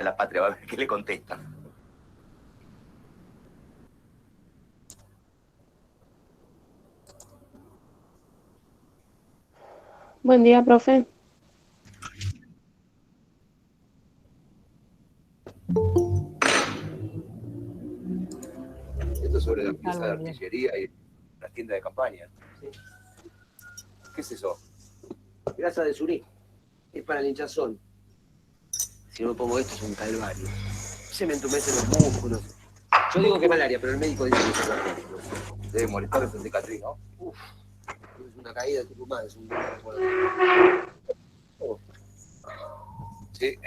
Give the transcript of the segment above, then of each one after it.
la patria, va a ver qué le contestan. Buen día, profe. Esto es sobre la pieza de artillería y la tienda de campaña. Sí. ¿Qué es eso? Grasa de surí. Es para el hinchazón. Si no me pongo esto es un calvario. Se me entumecen los músculos. Yo digo que es malaria, pero el médico dice que es alérgico. Debe molestar esa cicatriz, ¿no? Uf, es una caída de Tucumán, es un... Oh. Sí.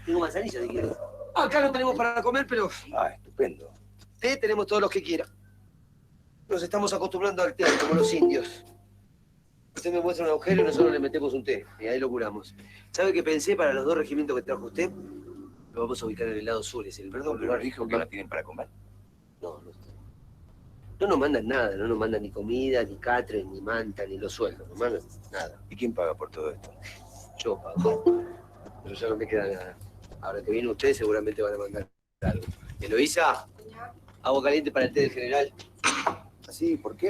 Tengo manzanilla si quieres. Acá no tenemos para comer, pero... Ah, estupendo. Té tenemos todos los que quiera. Nos estamos acostumbrando al té, como los indios. Usted me muestra un agujero y nosotros le metemos un té. Y ahí lo curamos. ¿Sabe qué pensé para los 2 regimientos que trajo usted? Lo vamos a ubicar en el lado sur, es el Perdón, pero lugar. dijo que no tienen para comer. No, no está. No nos mandan nada, no nos mandan ni comida, ni catre, ni manta, ni los sueldos. No mandan nada. ¿Y quién paga por todo esto? Yo pago. Pero ya no me queda nada. Ahora que viene usted, seguramente van a mandar algo. Eloísa, agua caliente para el té del general. ¿Así? ¿Por qué?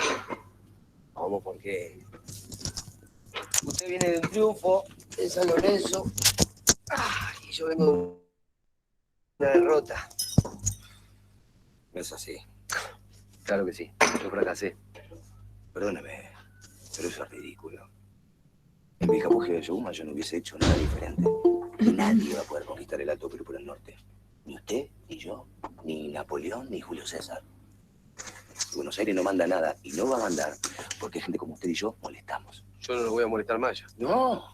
Vamos, porque usted viene de un triunfo en San Lorenzo. Y yo vengo de una derrota. No es así. Claro que sí, yo fracasé. Perdóname, pero eso es ridículo. En mi hija mujer de Yoguma yo no hubiese hecho nada diferente. Y nadie va a poder conquistar el Alto Perú por el norte. Ni usted, ni yo, ni Napoleón, ni Julio César. Buenos Aires no manda nada y no va a mandar porque gente como usted y yo molestamos. Yo no lo voy a molestar más ya. No,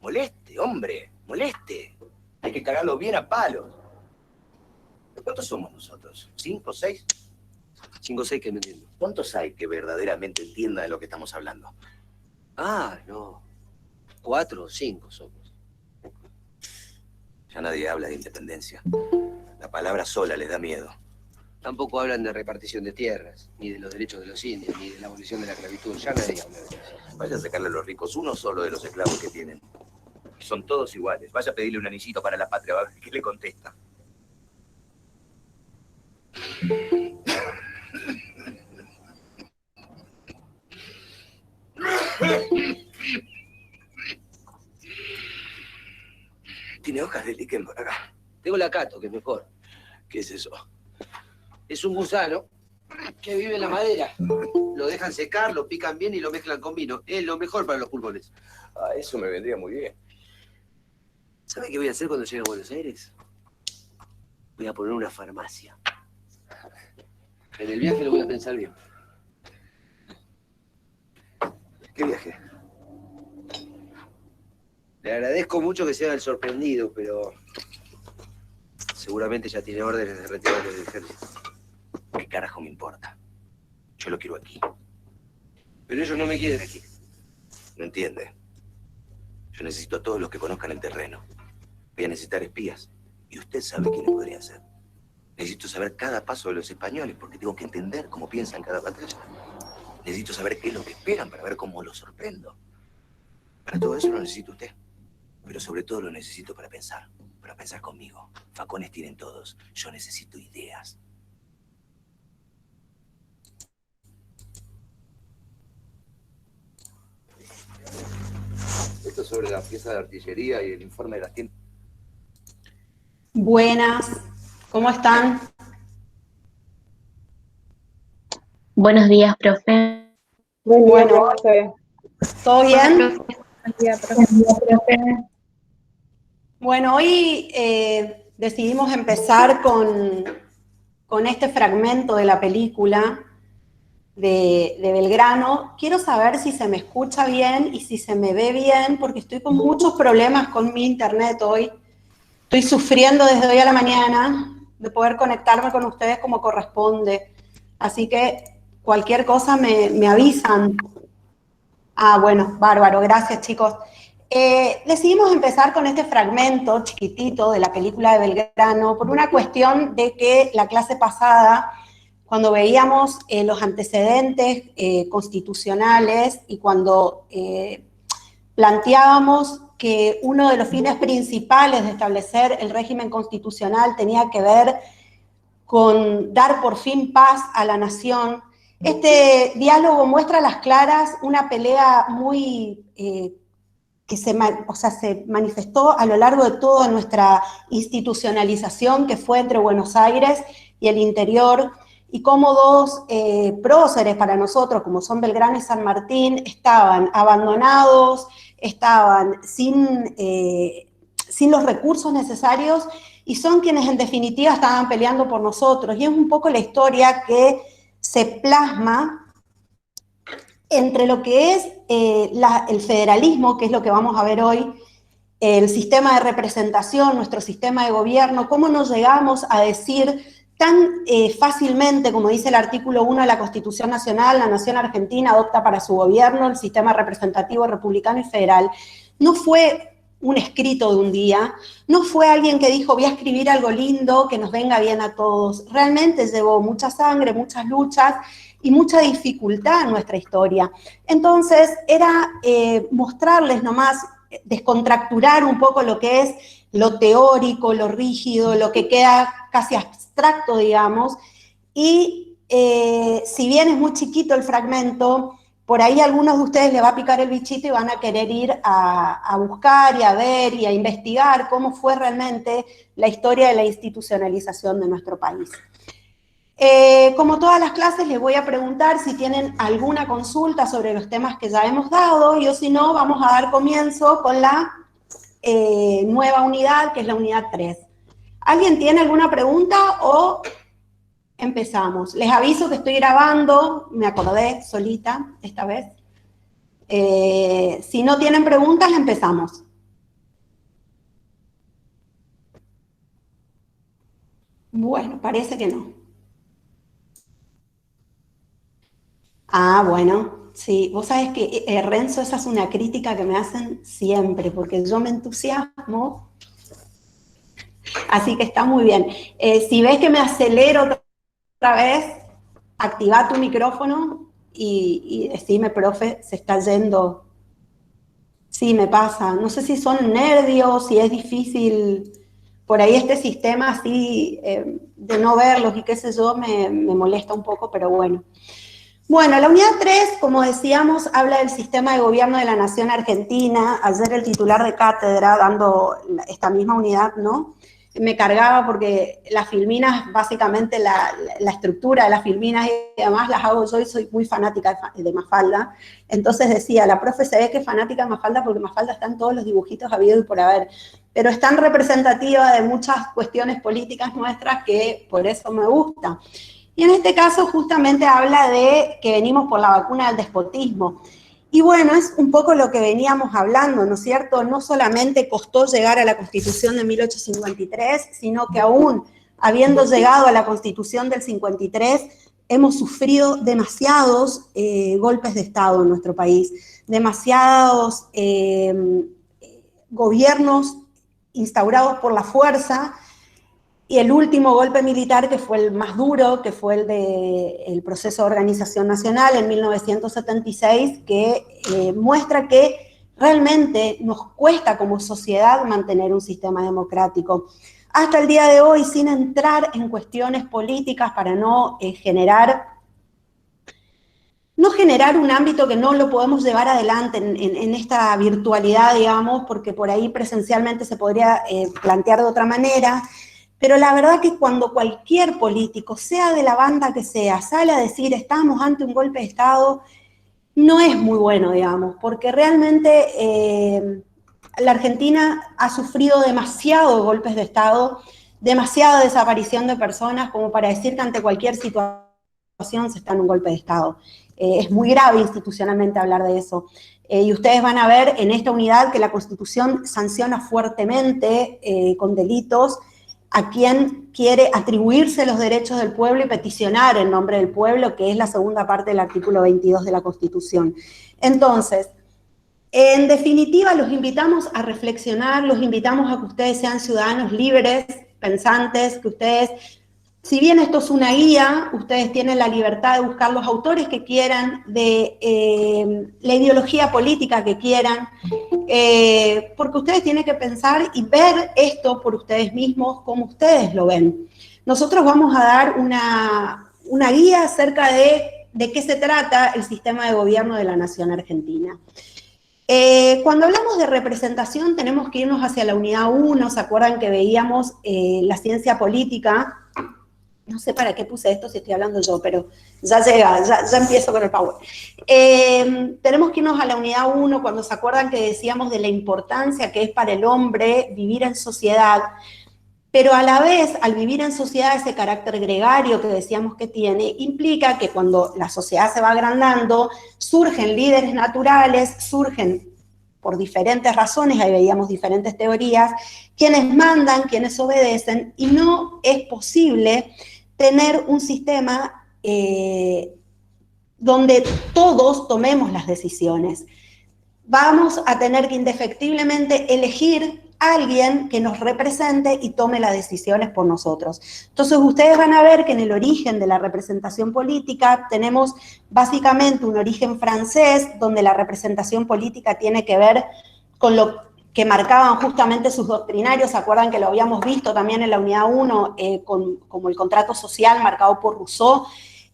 moleste, hombre, moleste. Hay que cagarlo bien a palos. ¿Cuántos somos nosotros? ¿5, 6? 5 o 6 que me entiendo. ¿Cuántos hay que verdaderamente entiendan de lo que estamos hablando? No. 4 o 5 somos. Ya nadie habla de independencia. La palabra sola les da miedo. Tampoco hablan de repartición de tierras, ni de los derechos de los indios, ni de la abolición de la esclavitud. Ya nadie habla de eso. Vaya a sacarle a los ricos uno solo de los esclavos que tienen. Son todos iguales. Vaya a pedirle un anillito para la patria, va a ver qué le contesta. ¿Tiene hojas de liquen por acá? Tengo la cato, que es mejor. ¿Qué es eso? Es un gusano que vive en la madera. Lo dejan secar, lo pican bien y lo mezclan con vino. Es lo mejor para los pulmones. Ah, eso me vendría muy bien. ¿Sabe qué voy a hacer cuando llegue a Buenos Aires? Voy a poner una farmacia. En el viaje lo voy a pensar bien. ¿Qué viaje? Le agradezco mucho que sea el sorprendido, pero seguramente ya tiene órdenes de retirarlo del ejército. ¿Qué carajo me importa? Yo lo quiero aquí. Pero ellos no me quieren aquí. ¿No entiende? Yo necesito a todos los que conozcan el terreno. Voy a necesitar espías. Y usted sabe quiénes podrían ser. Necesito saber cada paso de los españoles porque tengo que entender cómo piensan cada batalla. Necesito saber qué es lo que esperan para ver cómo los sorprendo. Para todo eso lo necesito usted. Pero sobre todo lo necesito para pensar conmigo. Facones tienen todos. Yo necesito ideas. Esto es sobre la pieza de artillería y el informe de las tiendas. Buenas, ¿cómo están? Buenos días, profe. Bueno, ¿todo bien? Buen día, profe. Bueno, hoy decidimos empezar con este fragmento de la película de Belgrano. Quiero saber si se me escucha bien y si se me ve bien, porque estoy con muchos problemas con mi internet hoy. Estoy sufriendo desde hoy a la mañana de poder conectarme con ustedes como corresponde. Así que cualquier cosa me avisan. Bueno, bárbaro, gracias chicos. Decidimos empezar con este fragmento chiquitito de la película de Belgrano por una cuestión de que la clase pasada, cuando veíamos los antecedentes constitucionales y cuando planteábamos que uno de los fines principales de establecer el régimen constitucional tenía que ver con dar por fin paz a la nación. Este diálogo muestra a las claras una pelea muy que se manifestó a lo largo de toda nuestra institucionalización, que fue entre Buenos Aires y el interior, y cómo dos próceres para nosotros, como son Belgrano y San Martín, estaban abandonados, estaban sin los recursos necesarios, y son quienes en definitiva estaban peleando por nosotros. Y es un poco la historia que se plasma entre lo que es el federalismo, que es lo que vamos a ver hoy, el sistema de representación, nuestro sistema de gobierno, cómo nos llegamos a decir tan fácilmente, como dice el artículo 1 de la Constitución Nacional, la nación argentina adopta para su gobierno el sistema representativo republicano y federal. No fue un escrito de un día, no fue alguien que dijo voy a escribir algo lindo que nos venga bien a todos. Realmente llevó mucha sangre, muchas luchas y mucha dificultad en nuestra historia. Entonces era mostrarles nomás, descontracturar un poco lo que es lo teórico, lo rígido, lo que queda casi abstracto, digamos, y si bien es muy chiquito el fragmento, por ahí a algunos de ustedes les va a picar el bichito y van a querer ir a buscar y a ver y a investigar cómo fue realmente la historia de la institucionalización de nuestro país. Como todas las clases, les voy a preguntar si tienen alguna consulta sobre los temas que ya hemos dado, y o si no, vamos a dar comienzo con la nueva unidad, que es la unidad 3. ¿Alguien tiene alguna pregunta o empezamos? Les aviso que estoy grabando, me acordé solita esta vez. Si no tienen preguntas, empezamos. Bueno, parece que no. Ah, bueno, sí. Vos sabés que, Renzo, esa es una crítica que me hacen siempre, porque yo me entusiasmo. Así que está muy bien. Si ves que me acelero otra vez, activa tu micrófono y decime, profe, se está yendo. Sí, me pasa. No sé si son nervios, si es difícil. Por ahí este sistema así, de no verlos y qué sé yo, me molesta un poco, pero bueno. Bueno, la unidad 3, como decíamos, habla del sistema de gobierno de la nación argentina. Ayer el titular de cátedra, dando esta misma unidad, ¿no?, me cargaba porque las filminas, básicamente la estructura de las filminas y demás las hago yo y soy muy fanática de Mafalda. Entonces decía, la profe se ve que es fanática de Mafalda porque Mafalda está en todos los dibujitos habidos y por haber. Pero es tan representativa de muchas cuestiones políticas nuestras que por eso me gusta. Y en este caso justamente habla de que venimos por la vacuna del despotismo. Y bueno, es un poco lo que veníamos hablando, ¿no es cierto? No solamente costó llegar a la Constitución de 1853, sino que aún habiendo llegado a la Constitución del 53, hemos sufrido demasiados golpes de Estado en nuestro país, demasiados gobiernos instaurados por la fuerza, y el último golpe militar, que fue el más duro, que fue el del proceso de organización nacional en 1976, que muestra que realmente nos cuesta como sociedad mantener un sistema democrático. Hasta el día de hoy, sin entrar en cuestiones políticas para no generar un ámbito que no lo podemos llevar adelante en esta virtualidad, digamos, porque por ahí presencialmente se podría plantear de otra manera. Pero la verdad que cuando cualquier político, sea de la banda que sea, sale a decir estamos ante un golpe de Estado, no es muy bueno, digamos, porque realmente la Argentina ha sufrido demasiados golpes de Estado, demasiada desaparición de personas como para decir que ante cualquier situación se está en un golpe de Estado. Es muy grave institucionalmente hablar de eso. Y ustedes van a ver en esta unidad que la Constitución sanciona fuertemente con delitos a quien quiere atribuirse los derechos del pueblo y peticionar en nombre del pueblo, que es la segunda parte del artículo 22 de la Constitución. Entonces, en definitiva, los invitamos a reflexionar, los invitamos a que ustedes sean ciudadanos libres, pensantes, que ustedes Si bien esto es una guía, ustedes tienen la libertad de buscar los autores que quieran, de la ideología política que quieran, porque ustedes tienen que pensar y ver esto por ustedes mismos, como ustedes lo ven. Nosotros vamos a dar una guía acerca de qué se trata el sistema de gobierno de la nación argentina. Cuando hablamos de representación tenemos que irnos hacia la unidad 1, ¿se acuerdan que veíamos la ciencia política? No sé para qué puse esto si estoy hablando yo, pero ya llega, ya empiezo con el power. Tenemos que irnos a la unidad 1 cuando se acuerdan que decíamos de la importancia que es para el hombre vivir en sociedad, pero a la vez, al vivir en sociedad, ese carácter gregario que decíamos que tiene, implica que cuando la sociedad se va agrandando, surgen líderes naturales, surgen por diferentes razones, ahí veíamos diferentes teorías, quienes mandan, quienes obedecen, y no es posible tener un sistema donde todos tomemos las decisiones. Vamos a tener que indefectiblemente elegir a alguien que nos represente y tome las decisiones por nosotros. Entonces ustedes van a ver que en el origen de la representación política tenemos básicamente un origen francés, donde la representación política tiene que ver con lo que marcaban justamente sus doctrinarios. ¿Se acuerdan que lo habíamos visto también en la unidad 1 como el contrato social marcado por Rousseau?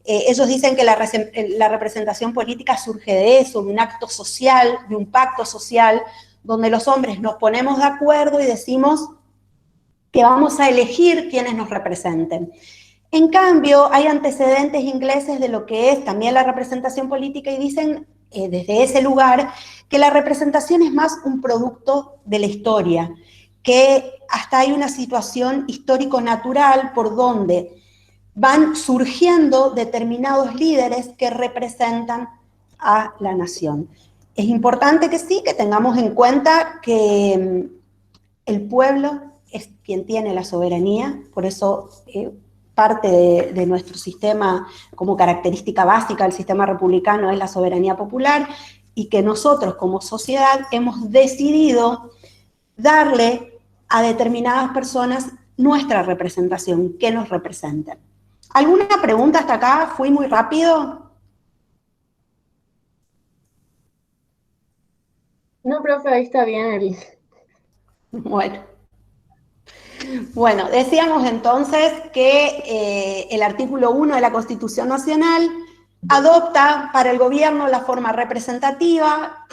Ellos dicen que la representación política surge de eso, de un acto social, de un pacto social, donde los hombres nos ponemos de acuerdo y decimos que vamos a elegir quienes nos representen. En cambio, hay antecedentes ingleses de lo que es también la representación política y dicen desde ese lugar que la representación es más un producto de la historia, que hasta hay una situación histórico-natural por donde van surgiendo determinados líderes que representan a la nación. Es importante que sí, que tengamos en cuenta que el pueblo es quien tiene la soberanía, por eso parte de nuestro sistema, como característica básica del sistema republicano, es la soberanía popular, y que nosotros como sociedad hemos decidido darle a determinadas personas nuestra representación, que nos representen. ¿Alguna pregunta hasta acá? ¿Fui muy rápido? No, profe, ahí está bien. Bueno, decíamos entonces que el artículo 1 de la Constitución Nacional adopta para el gobierno la forma representativa.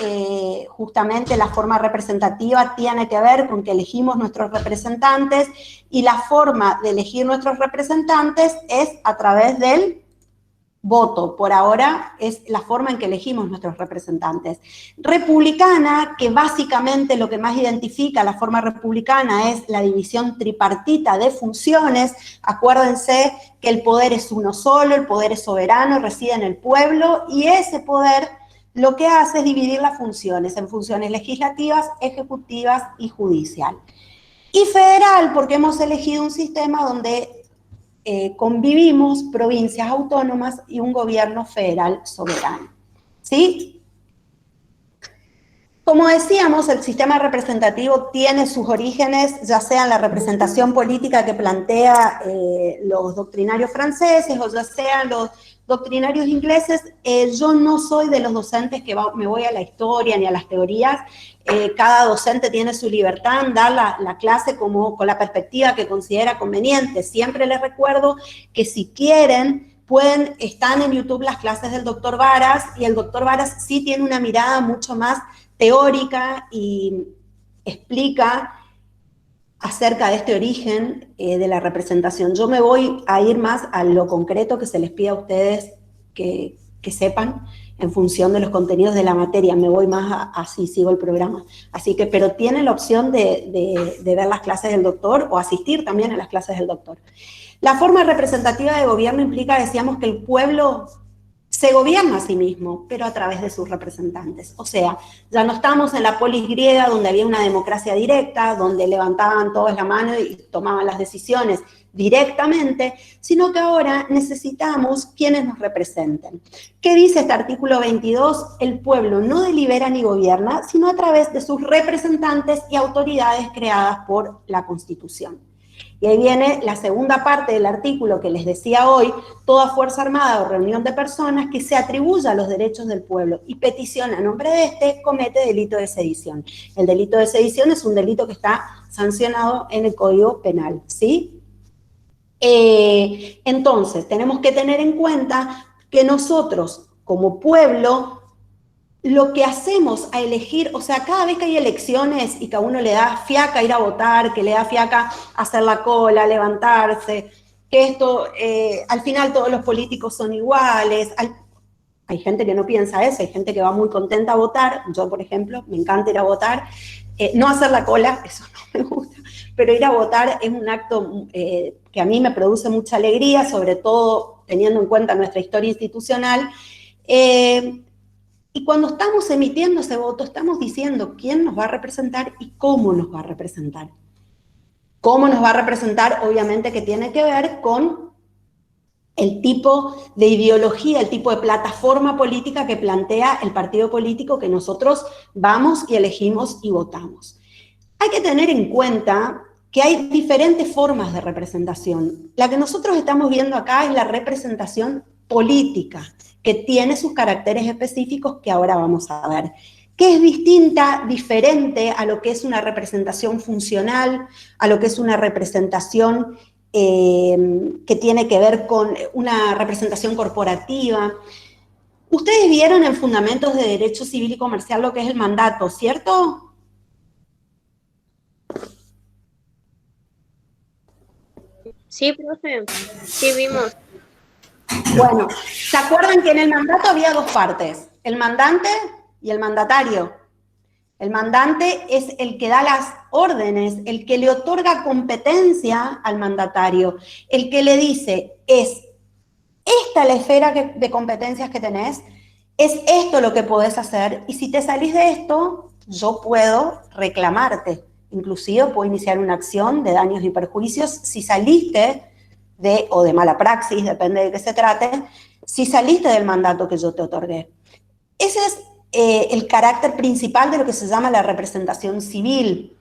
Justamente la forma representativa tiene que ver con que elegimos nuestros representantes, y la forma de elegir nuestros representantes es a través del voto. Por ahora es la forma en que elegimos nuestros representantes. Republicana, que básicamente lo que más identifica la forma republicana es la división tripartita de funciones. Acuérdense que el poder es uno solo, el poder es soberano, reside en el pueblo, y ese poder lo que hace es dividir las funciones en funciones legislativas, ejecutivas y judicial. Y federal, porque hemos elegido un sistema donde convivimos provincias autónomas y un gobierno federal soberano. ¿Sí? Como decíamos, el sistema representativo tiene sus orígenes, ya sea en la representación política que plantea los doctrinarios franceses o ya sean los doctrinarios ingleses. Yo no soy de los docentes que me voy a la historia ni a las teorías. Cada docente tiene su libertad en dar la clase con la perspectiva que considera conveniente. Siempre les recuerdo que si quieren, están en YouTube las clases del doctor Varas, y el doctor Varas sí tiene una mirada mucho más teórica y explica acerca de este origen de la representación. Yo me voy a ir más a lo concreto que se les pide a ustedes que sepan en función de los contenidos de la materia. Me voy más así, sigo el programa. Así que, pero tienen la opción de ver las clases del doctor o asistir también a las clases del doctor. La forma representativa de gobierno implica, decíamos, que el pueblo se gobierna a sí mismo, pero a través de sus representantes. O sea, ya no estamos en la polis griega, donde había una democracia directa, donde levantaban todos la mano y tomaban las decisiones directamente, sino que ahora necesitamos quienes nos representen. ¿Qué dice este artículo 22? El pueblo no delibera ni gobierna, sino a través de sus representantes y autoridades creadas por la Constitución. Y ahí viene la segunda parte del artículo que les decía hoy: toda fuerza armada o reunión de personas que se atribuya los derechos del pueblo y peticiona a nombre de este comete delito de sedición. El delito de sedición es un delito que está sancionado en el Código Penal, ¿sí? Entonces, tenemos que tener en cuenta que nosotros, como pueblo, lo que hacemos a elegir, o sea, cada vez que hay elecciones y que a uno le da fiaca ir a votar, que le da fiaca hacer la cola, levantarse, que esto, al final todos los políticos son iguales, hay gente que no piensa eso, hay gente que va muy contenta a votar. Yo, por ejemplo, me encanta ir a votar, no hacer la cola, eso no me gusta, pero ir a votar es un acto que a mí me produce mucha alegría, sobre todo teniendo en cuenta nuestra historia institucional. Y cuando estamos emitiendo ese voto, estamos diciendo quién nos va a representar y cómo nos va a representar. Cómo nos va a representar, obviamente, que tiene que ver con el tipo de ideología, el tipo de plataforma política que plantea el partido político que nosotros vamos y elegimos y votamos. Hay que tener en cuenta que hay diferentes formas de representación. La que nosotros estamos viendo acá es la representación política, que tiene sus caracteres específicos que ahora vamos a ver, que es distinta, diferente a lo que es una representación funcional, a lo que es una representación que tiene que ver con una representación corporativa. Ustedes vieron en Fundamentos de Derecho Civil y Comercial lo que es el mandato, ¿cierto? Sí, profe, sí vimos. Bueno, ¿se acuerdan que en el mandato había dos partes? El mandante y el mandatario. El mandante es el que da las órdenes, el que le otorga competencia al mandatario, el que le dice, es esta la esfera de competencias que tenés, es esto lo que podés hacer, y si te salís de esto, yo puedo reclamarte. Inclusive puedo iniciar una acción de daños y perjuicios si saliste o de mala praxis, depende de qué se trate, si saliste del mandato que yo te otorgué. Ese es el carácter principal de lo que se llama la representación civil.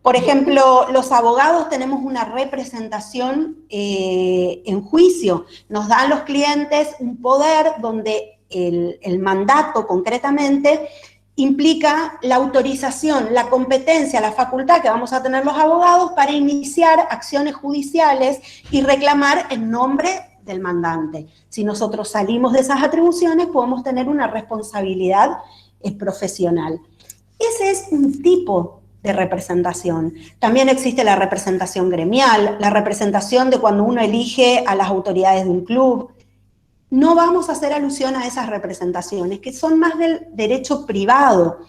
Por ejemplo, los abogados tenemos una representación en juicio. Nos dan los clientes un poder donde el mandato concretamente implica la autorización, la competencia, la facultad que vamos a tener los abogados para iniciar acciones judiciales y reclamar en nombre del mandante. Si nosotros salimos de esas atribuciones, podemos tener una responsabilidad profesional. Ese es un tipo de representación. También existe la representación gremial, la representación de cuando uno elige a las autoridades de un club. No vamos a hacer alusión a esas representaciones, que son más del derecho privado.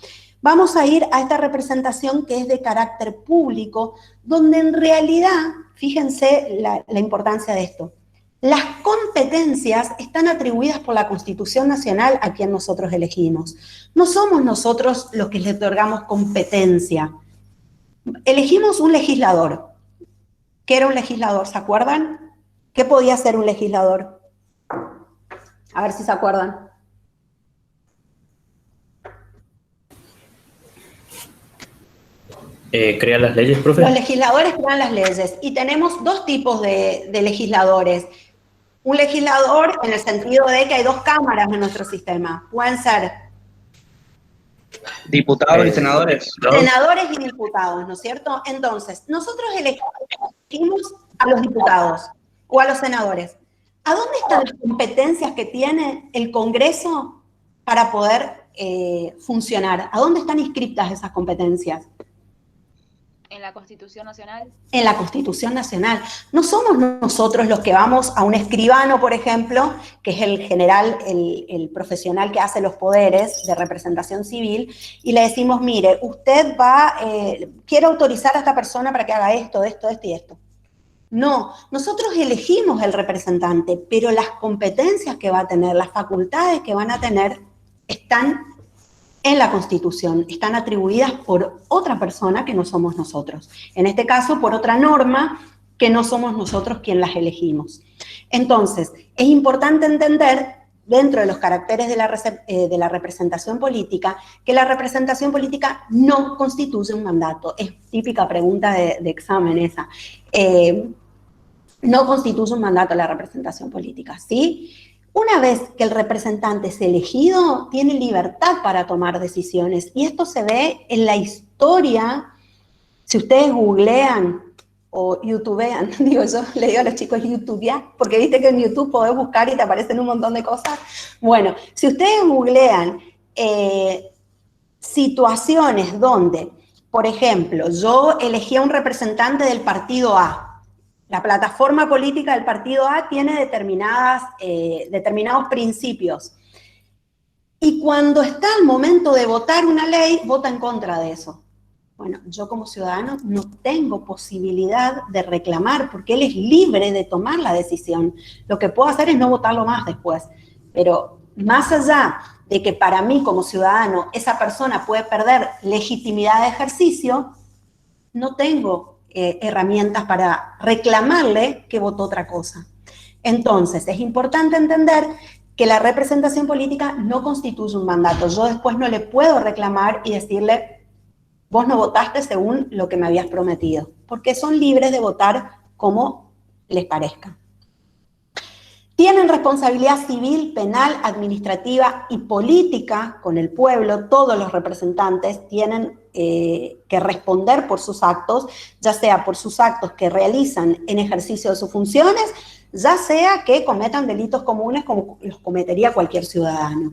Vamos a ir a esta representación que es de carácter público, donde en realidad, fíjense la importancia de esto, las competencias están atribuidas por la Constitución Nacional a quien nosotros elegimos. No somos nosotros los que le otorgamos competencia. Elegimos un legislador. ¿Qué era un legislador? ¿Se acuerdan? ¿Qué podía ser un legislador? A ver si se acuerdan. ¿Crean las leyes, profe? Los legisladores crean las leyes y tenemos dos tipos de legisladores. Un legislador en el sentido de que hay dos cámaras en nuestro sistema. Pueden ser diputados y senadores. senadores y diputados, ¿no es cierto? Entonces, nosotros elegimos a los diputados o a los senadores. ¿A dónde están las competencias que tiene el Congreso para poder funcionar? ¿A dónde están inscritas esas competencias? ¿En la Constitución Nacional? En la Constitución Nacional. No somos nosotros los que vamos a un escribano, por ejemplo, que es el general, el profesional que hace los poderes de representación civil, y le decimos, mire, usted quiere autorizar a esta persona para que haga esto, esto, esto y esto. No, nosotros elegimos el representante, pero las competencias que va a tener, las facultades que van a tener, están en la Constitución, están atribuidas por otra persona que no somos nosotros. En este caso, por otra norma que no somos nosotros quien las elegimos. Entonces, es importante entender dentro de los caracteres de la representación política, que la representación política no constituye un mandato. Es típica pregunta de examen esa. No constituye un mandato la representación política, ¿sí? Una vez que el representante es elegido, tiene libertad para tomar decisiones. Y esto se ve en la historia. Si ustedes googlean o youtubean, digo yo, le digo a los chicos youtubear, porque viste que en YouTube podés buscar y te aparecen un montón de cosas. Bueno, si ustedes googlean situaciones donde, por ejemplo, yo elegí a un representante del partido A, la plataforma política del partido A tiene determinados principios. Y cuando está el momento de votar una ley, vota en contra de eso. Bueno, yo como ciudadano no tengo posibilidad de reclamar porque él es libre de tomar la decisión. Lo que puedo hacer es no votarlo más después. Pero más allá de que para mí como ciudadano esa persona puede perder legitimidad de ejercicio, no tengo herramientas para reclamarle que votó otra cosa. Entonces, es importante entender que la representación política no constituye un mandato. Yo después no le puedo reclamar y decirle, vos no votaste según lo que me habías prometido, porque son libres de votar como les parezca. Tienen responsabilidad civil, penal, administrativa y política con el pueblo. Todos los representantes tienen que responder por sus actos, ya sea por sus actos que realizan en ejercicio de sus funciones, ya sea que cometan delitos comunes como los cometería cualquier ciudadano.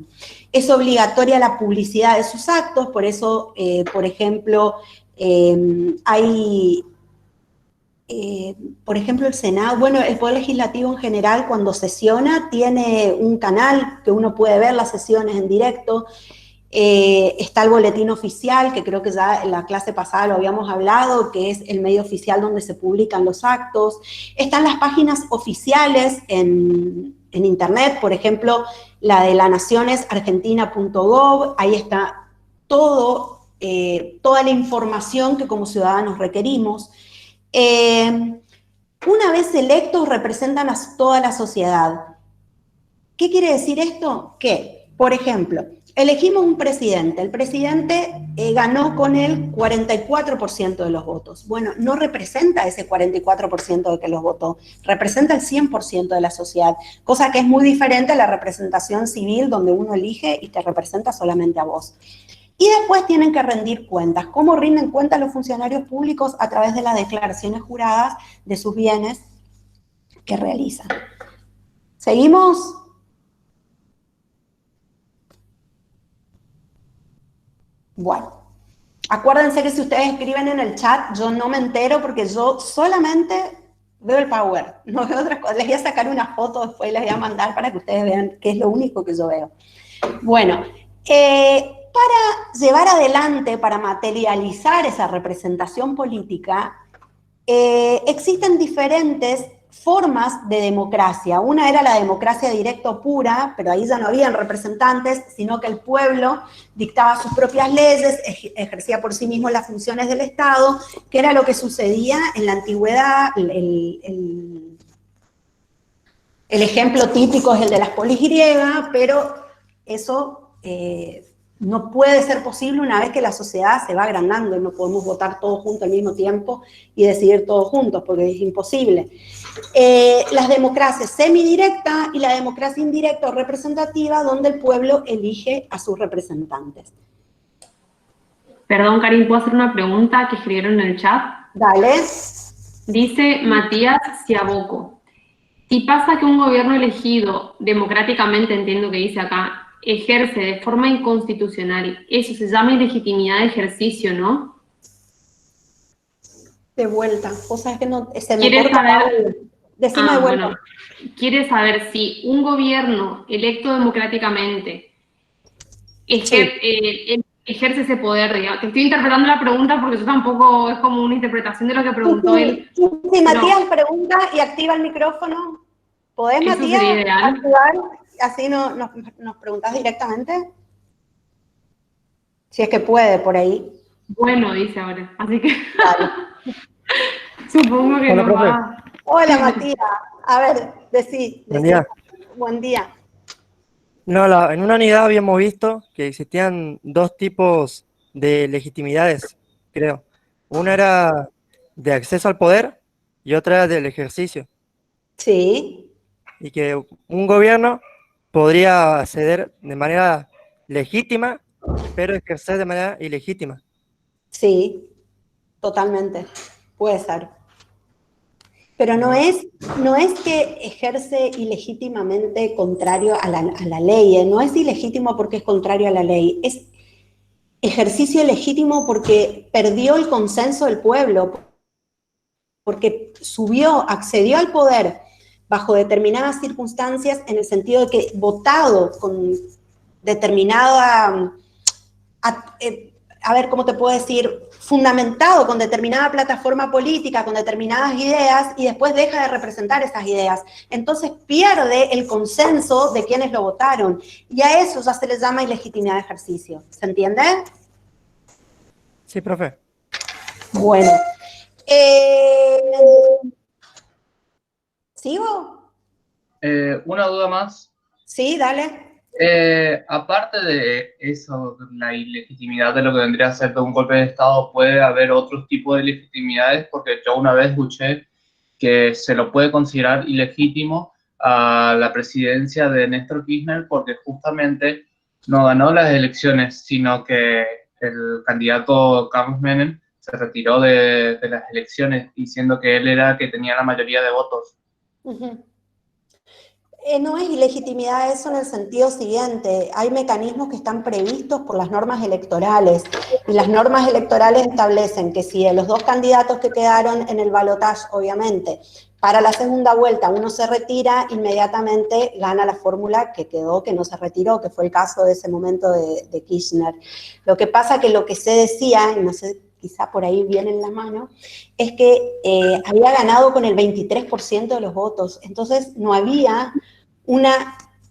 Es obligatoria la publicidad de sus actos, por eso, por ejemplo, por ejemplo, el Senado, bueno, el Poder Legislativo en general cuando sesiona tiene un canal que uno puede ver las sesiones en directo, está el boletín oficial, que creo que ya en la clase pasada lo habíamos hablado, que es el medio oficial donde se publican los actos, están las páginas oficiales en internet, por ejemplo, la de la Nación es argentina.gov, ahí está toda la información que como ciudadanos requerimos. Una vez electos representan a toda la sociedad. ¿Qué quiere decir esto? Que, por ejemplo, elegimos un presidente, el presidente ganó con el 44% de los votos. Bueno, no representa ese 44% de que los votó, representa el 100% de la sociedad, cosa que es muy diferente a la representación civil donde uno elige y te representa solamente a vos. Y después tienen que rendir cuentas. ¿Cómo rinden cuentas los funcionarios públicos? A través de las declaraciones juradas de sus bienes que realizan. ¿Seguimos? Bueno, acuérdense que si ustedes escriben en el chat, yo no me entero porque yo solamente veo el Power, no veo otras cosas. Les voy a sacar una foto después y les voy a mandar para que ustedes vean que es lo único que yo veo. Bueno, para llevar adelante, para materializar esa representación política, existen diferentes formas de democracia. Una era la democracia directa o pura, pero ahí ya no habían representantes, sino que el pueblo dictaba sus propias leyes, ejercía por sí mismo las funciones del Estado, que era lo que sucedía en la antigüedad. El ejemplo típico es el de las polis griegas, pero eso no puede ser posible una vez que la sociedad se va agrandando y no podemos votar todos juntos al mismo tiempo y decidir todos juntos, porque es imposible. Las democracias semidirecta y la democracia indirecta o representativa, donde el pueblo elige a sus representantes. Perdón, Karin, ¿puedo hacer una pregunta que escribieron en el chat? Dale. Dice Matías Ciaboco. Si pasa que un gobierno elegido democráticamente, entiendo que dice acá, ejerce de forma inconstitucional, eso se llama ilegitimidad de ejercicio, ¿no? De vuelta, o sea, es que no, se me ¿Quieres corta saber? Decime de vuelta. Bueno, quiere saber si un gobierno electo democráticamente ejerce ese poder, digamos. Te estoy interpretando la pregunta porque yo tampoco, es como una interpretación de lo que preguntó él. Sí, Matías pregunta y activa el micrófono. ¿Podés, Eso Matías, sería ideal. activar? Así nos preguntás directamente. Si es que puede, por ahí. Bueno, dice ahora, así que Dale. supongo que Hola, no profe. va. Hola, Matías. A ver, decí. Buen día. Buen día. No, en una unidad habíamos visto que existían dos tipos de legitimidades, creo. Una era de acceso al poder y otra era del ejercicio. Sí, Y que un gobierno podría acceder de manera legítima, pero ejercer de manera ilegítima. sí, totalmente. Puede ser. Pero no es que ejerce ilegítimamente contrario a la ley, ¿eh? No es ilegítimo porque es contrario a la ley, es ejercicio legítimo porque perdió el consenso del pueblo, porque accedió al poder bajo determinadas circunstancias en el sentido de que votado con determinada, a ver, ¿cómo te puedo decir? Fundamentado con determinada plataforma política, con determinadas ideas, y después deja de representar esas ideas. Entonces pierde el consenso de quienes lo votaron. Y a eso ya se le llama ilegitimidad de ejercicio. ¿Se entiende? Sí, profe. Bueno. ¿Sigo? Una duda más. Sí, dale. Aparte de eso, la ilegitimidad de lo que vendría a ser de un golpe de Estado, puede haber otros tipos de legitimidades, porque yo una vez escuché que se lo puede considerar ilegítimo a la presidencia de Néstor Kirchner porque justamente no ganó las elecciones, sino que el candidato Carlos Menem se retiró de las elecciones diciendo que él era el que tenía la mayoría de votos. Uh-huh. No es ilegitimidad eso en el sentido siguiente, hay mecanismos que están previstos por las normas electorales y las normas electorales establecen que si de los dos candidatos que quedaron en el balotaje, obviamente, para la segunda vuelta uno se retira, inmediatamente gana la fórmula que quedó, que no se retiró, que fue el caso de ese momento de Kirchner. Lo que pasa que lo que se decía, y no sé, quizá por ahí viene en la mano, es que había ganado con el 23% de los votos, entonces no había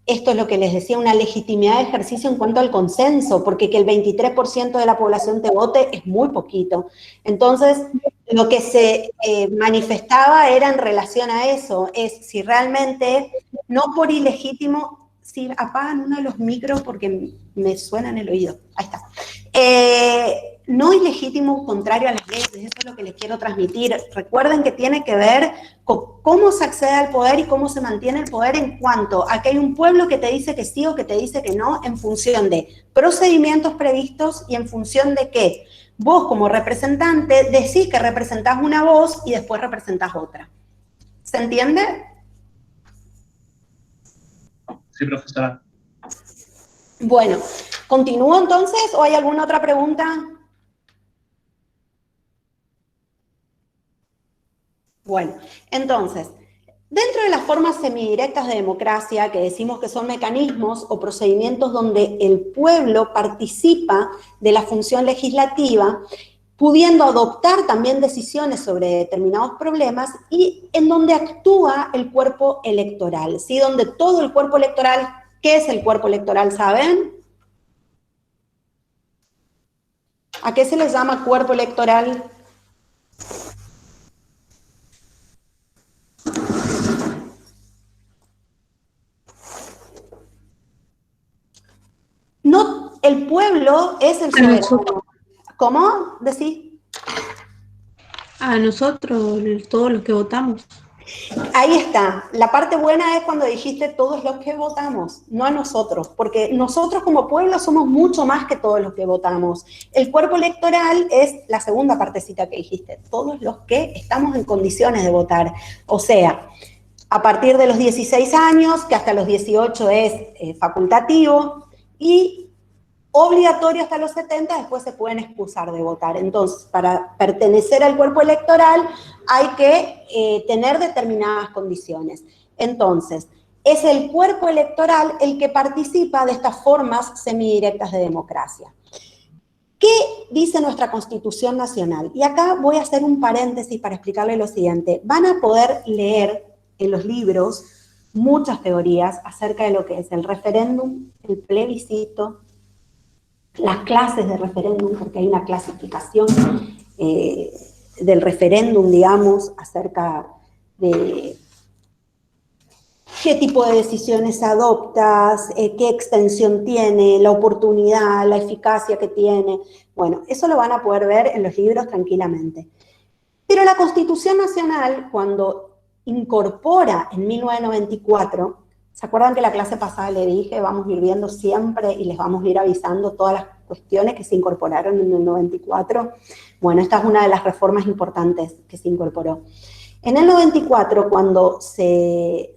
esto es lo que les decía, una legitimidad de ejercicio en cuanto al consenso, porque que el 23% de la población te vote es muy poquito. Entonces, lo que se manifestaba era en relación a eso, es si realmente, no por ilegítimo, si apagan uno de los micros porque me suena en el oído, ahí está. No ilegítimo contrario a las leyes, eso es lo que les quiero transmitir. Recuerden que tiene que ver con cómo se accede al poder y cómo se mantiene el poder en cuanto a que hay un pueblo que te dice que sí o que te dice que no en función de procedimientos previstos y en función de que vos como representante decís que representás una voz y después representás otra. ¿Se entiende? Sí, profesora. Bueno, ¿continúo entonces o hay alguna otra pregunta? Bueno, entonces, dentro de las formas semidirectas de democracia, que decimos que son mecanismos o procedimientos donde el pueblo participa de la función legislativa, pudiendo adoptar también decisiones sobre determinados problemas y en donde actúa el cuerpo electoral, ¿sí? Donde todo el cuerpo electoral, ¿qué es el cuerpo electoral? ¿Saben? ¿A qué se les llama cuerpo electoral? No, el pueblo es el soberano. ¿Cómo? ¿Decís? A nosotros, todos los que votamos. Ahí está. La parte buena es cuando dijiste todos los que votamos, no a nosotros, porque nosotros como pueblo somos mucho más que todos los que votamos. El cuerpo electoral es la segunda partecita que dijiste, todos los que estamos en condiciones de votar. O sea, a partir de los 16 años, que hasta los 18 es facultativo, y obligatorio hasta los 70, después se pueden excusar de votar. Entonces, para pertenecer al cuerpo electoral hay que tener determinadas condiciones. Entonces, es el cuerpo electoral el que participa de estas formas semidirectas de democracia. ¿Qué dice nuestra Constitución Nacional? Y acá voy a hacer un paréntesis para explicarles lo siguiente. Van a poder leer en los libros muchas teorías acerca de lo que es el referéndum, el plebiscito, las clases de referéndum, porque hay una clasificación del referéndum, digamos, acerca de qué tipo de decisiones adoptas, qué extensión tiene, la oportunidad, la eficacia que tiene. Bueno, eso lo van a poder ver en los libros tranquilamente. Pero la Constitución Nacional, cuando incorpora en 1994, ¿se acuerdan que la clase pasada le dije, vamos a ir viendo siempre y les vamos a ir avisando todas las cuestiones que se incorporaron en el 94? Bueno, esta es una de las reformas importantes que se incorporó. En el 94, cuando se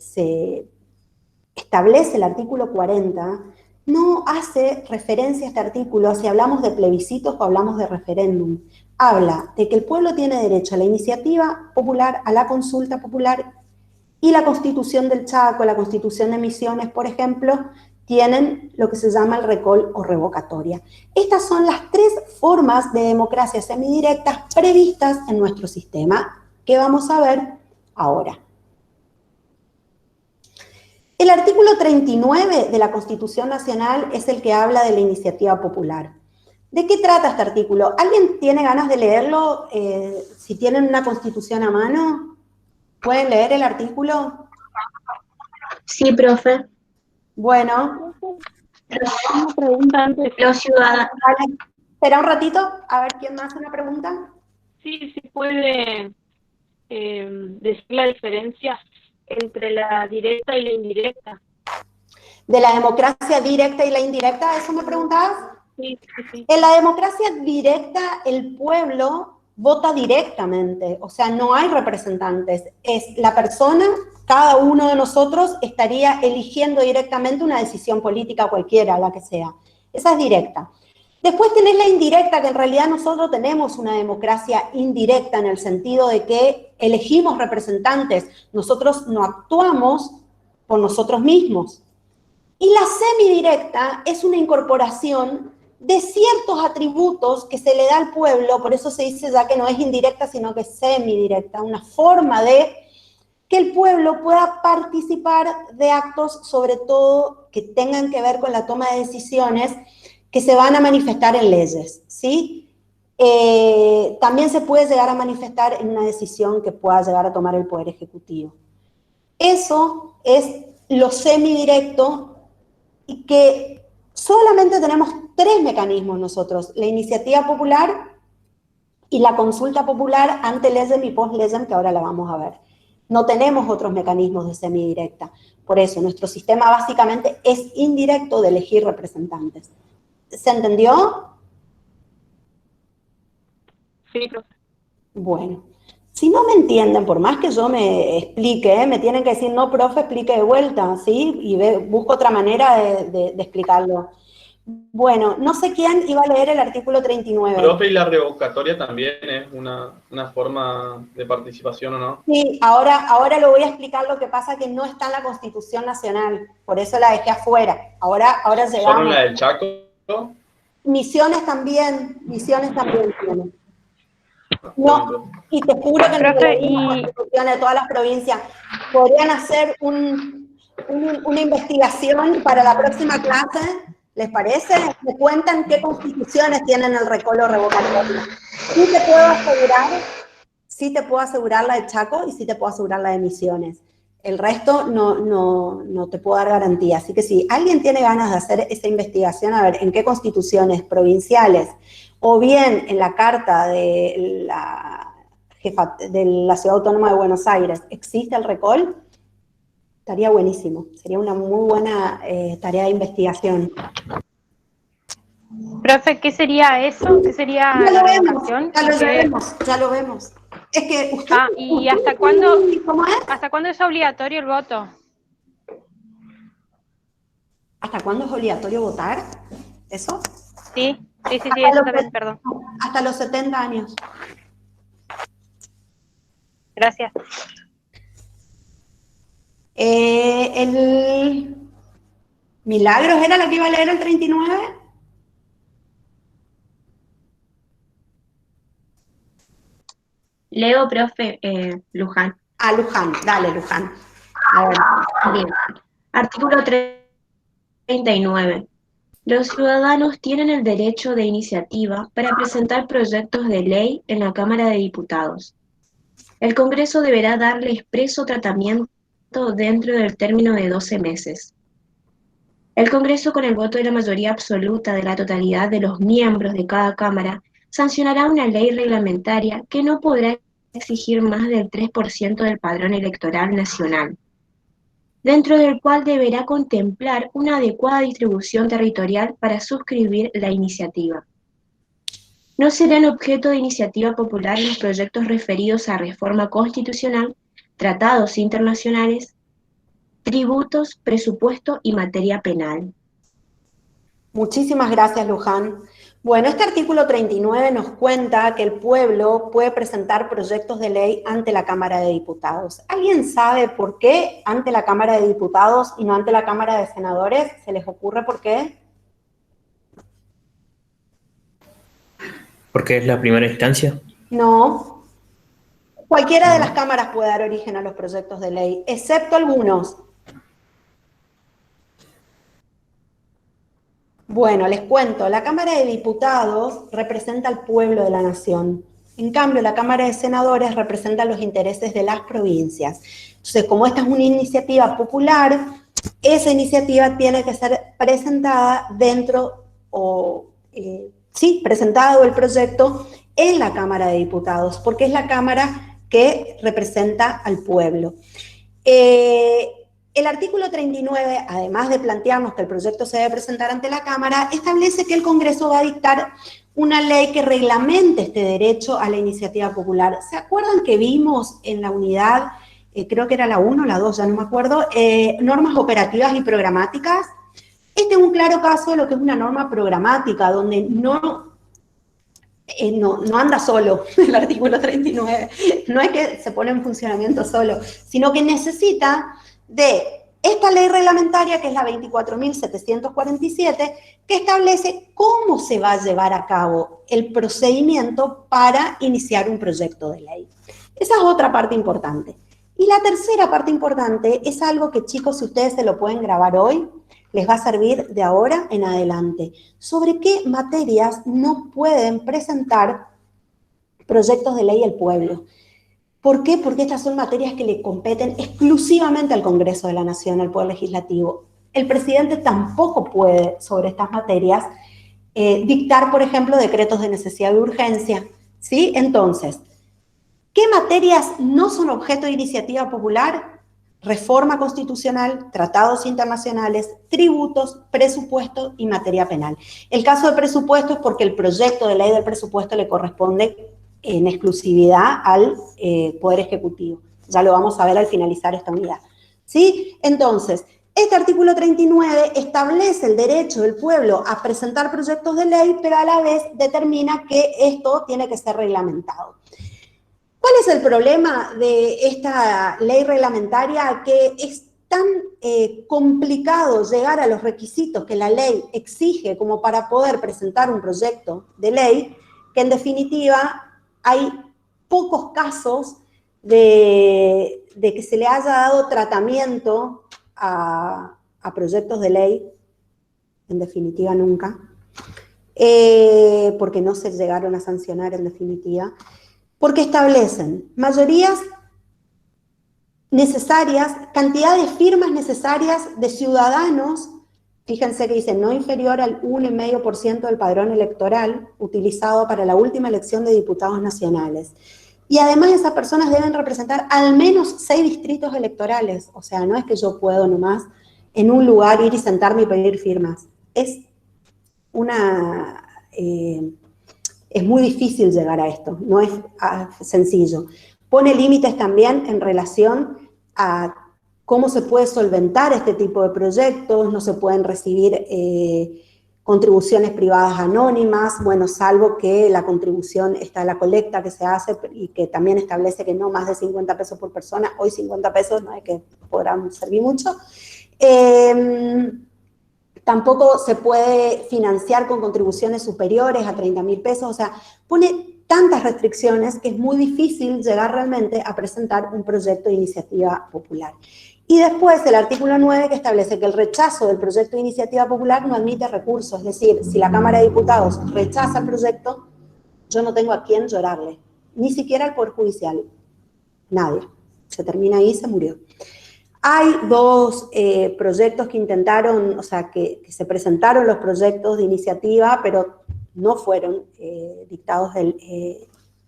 establece el artículo 40, no hace referencia a este artículo si hablamos de plebiscitos o hablamos de referéndum. Habla de que el pueblo tiene derecho a la iniciativa popular, a la consulta popular, y la Constitución del Chaco, la Constitución de Misiones, por ejemplo, tienen lo que se llama el recall o revocatoria. Estas son las tres formas de democracia semidirectas previstas en nuestro sistema, que vamos a ver ahora. El artículo 39 de la Constitución Nacional es el que habla de la iniciativa popular. ¿De qué trata este artículo? ¿Alguien tiene ganas de leerlo? Si tienen una Constitución a mano, ¿pueden leer el artículo? Sí, profe. Bueno. Una pregunta antes. Los ciudadanos. Vale. Espera un ratito, a ver quién más hace una pregunta. Sí, puede decir la diferencia entre la directa y la indirecta. ¿De la democracia directa y la indirecta? ¿Eso me preguntabas? Sí. En la democracia directa, el pueblo vota directamente, o sea, no hay representantes. Es la persona, cada uno de nosotros estaría eligiendo directamente una decisión política cualquiera, la que sea. Esa es directa. Después tenés la indirecta, que en realidad nosotros tenemos una democracia indirecta en el sentido de que elegimos representantes, nosotros no actuamos por nosotros mismos. Y la semidirecta es una incorporación de ciertos atributos que se le da al pueblo, por eso se dice ya que no es indirecta, sino que es semidirecta, una forma de que el pueblo pueda participar de actos, sobre todo que tengan que ver con la toma de decisiones, que se van a manifestar en leyes, ¿sí? También se puede llegar a manifestar en una decisión que pueda llegar a tomar el Poder Ejecutivo. Eso es lo semidirecto y que solamente tenemos tres mecanismos nosotros, la iniciativa popular y la consulta popular ante leyes y post-leyes, que ahora la vamos a ver. No tenemos otros mecanismos de semidirecta. Por eso, nuestro sistema básicamente es indirecto de elegir representantes. ¿Se entendió? Sí, profe. Bueno, si no me entienden, por más que yo me explique, me tienen que decir, no, profe, explique de vuelta, ¿sí? Y busco otra manera de explicarlo. Bueno, no sé quién iba a leer el artículo 39. Profe, ¿y la revocatoria también es una forma de participación o no? Sí, ahora lo voy a explicar, lo que pasa que no está en la Constitución Nacional, por eso la dejé afuera. Ahora llegamos. ¿Solo la del Chaco? Misiones también tienen. No, y te juro que no de todas las provincias podrían hacer una investigación para la próxima clase, ¿les parece? Me cuentan qué constituciones tienen el recolo revocatorio. Sí te puedo asegurar la de Chaco y sí te puedo asegurar la de Misiones. El resto no te puedo dar garantía. Así que si alguien tiene ganas de hacer esa investigación, a ver en qué constituciones provinciales o bien en la carta de la Ciudad Autónoma de Buenos Aires existe el recol, estaría buenísimo. Sería una muy buena tarea de investigación. Profe, ¿qué sería eso? ¿Qué sería Ya la lo revocación? vemos, ya lo vemos. Es que usted... ¿y hasta cuándo, ¿cómo es? hasta cuándo es obligatorio el voto? ¿Hasta cuándo es obligatorio votar? ¿Eso? Sí, eso también, perdón. Hasta los 70 años. Gracias. El Milagros era la que iba a leer el 39. Leo, profe, Luján. Luján, dale, Luján. A ver. Bien. Artículo 39. Los ciudadanos tienen el derecho de iniciativa para presentar proyectos de ley en la Cámara de Diputados. El Congreso deberá darle expreso tratamiento dentro del término de 12 meses. El Congreso, con el voto de la mayoría absoluta de la totalidad de los miembros de cada Cámara, sancionará una ley reglamentaria que no podrá exigir más del 3% del padrón electoral nacional, dentro del cual deberá contemplar una adecuada distribución territorial para suscribir la iniciativa. No serán objeto de iniciativa popular los proyectos referidos a reforma constitucional, tratados internacionales, tributos, presupuesto y materia penal. Muchísimas gracias, Luján. Bueno, este artículo 39 nos cuenta que el pueblo puede presentar proyectos de ley ante la Cámara de Diputados. ¿Alguien sabe por qué ante la Cámara de Diputados y no ante la Cámara de Senadores? ¿Se les ocurre por qué? ¿Porque es la primera instancia? No. Cualquiera de las cámaras puede dar origen a los proyectos de ley, excepto algunos. Bueno, les cuento, la Cámara de Diputados representa al pueblo de la nación. En cambio, la Cámara de Senadores representa los intereses de las provincias. Entonces, como esta es una iniciativa popular, esa iniciativa tiene que ser presentada presentado el proyecto en la Cámara de Diputados, porque es la Cámara que representa al pueblo. El artículo 39, además de plantearnos que el proyecto se debe presentar ante la Cámara, establece que el Congreso va a dictar una ley que reglamente este derecho a la iniciativa popular. ¿Se acuerdan que vimos en la unidad, creo que era la 1 o la 2, ya no me acuerdo, normas operativas y programáticas? Este es un claro caso de lo que es una norma programática, donde no anda solo el artículo 39, no es que se pone en funcionamiento solo, sino que necesita de esta ley reglamentaria, que es la 24.747, que establece cómo se va a llevar a cabo el procedimiento para iniciar un proyecto de ley. Esa es otra parte importante. Y la tercera parte importante es algo que, chicos, si ustedes se lo pueden grabar hoy, les va a servir de ahora en adelante. ¿Sobre qué materias no pueden presentar proyectos de ley el pueblo? ¿Por qué? Porque estas son materias que le competen exclusivamente al Congreso de la Nación, al Poder Legislativo. El presidente tampoco puede, sobre estas materias, dictar, por ejemplo, decretos de necesidad de urgencia, ¿sí? Entonces, ¿qué materias no son objeto de iniciativa popular? Reforma constitucional, tratados internacionales, tributos, presupuesto y materia penal. El caso de presupuesto es porque el proyecto de ley del presupuesto le corresponde en exclusividad al Poder Ejecutivo. Ya lo vamos a ver al finalizar esta unidad. ¿Sí? Entonces, este artículo 39 establece el derecho del pueblo a presentar proyectos de ley, pero a la vez determina que esto tiene que ser reglamentado. ¿Cuál es el problema de esta ley reglamentaria? Que es tan complicado llegar a los requisitos que la ley exige como para poder presentar un proyecto de ley, que en definitiva hay pocos casos de que se le haya dado tratamiento a proyectos de ley, en definitiva nunca, porque no se llegaron a sancionar en definitiva, porque establecen mayorías necesarias, cantidad de firmas necesarias de ciudadanos, fíjense que dice no inferior al 1,5% del padrón electoral utilizado para la última elección de diputados nacionales. Y además esas personas deben representar al menos 6 distritos electorales, o sea, no es que yo puedo nomás en un lugar ir y sentarme y pedir firmas. Es muy difícil llegar a esto, no es sencillo. Pone límites también en relación a cómo se puede solventar este tipo de proyectos, no se pueden recibir contribuciones privadas anónimas, bueno, salvo que la contribución está la colecta que se hace y que también establece que no más de 50 pesos por persona, hoy 50 pesos no es que podrán servir mucho. Tampoco se puede financiar con contribuciones superiores a 30.000 pesos, o sea, pone tantas restricciones que es muy difícil llegar realmente a presentar un proyecto de iniciativa popular. Y después el artículo 9 que establece que el rechazo del proyecto de iniciativa popular no admite recursos, es decir, si la Cámara de Diputados rechaza el proyecto, yo no tengo a quién llorarle, ni siquiera al Poder Judicial, nadie. Se termina ahí, se murió. Hay dos proyectos que intentaron, o sea, que se presentaron los proyectos de iniciativa, pero no fueron dictados,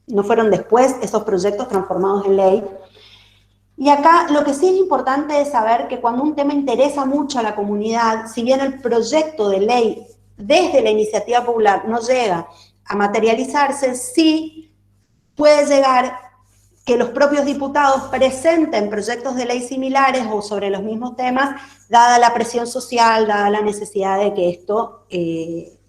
no fueron después esos proyectos transformados en ley. Y acá lo que sí es importante es saber que cuando un tema interesa mucho a la comunidad, si bien el proyecto de ley desde la iniciativa popular no llega a materializarse, sí puede llegar que los propios diputados presenten proyectos de ley similares o sobre los mismos temas, dada la presión social, dada la necesidad de que esto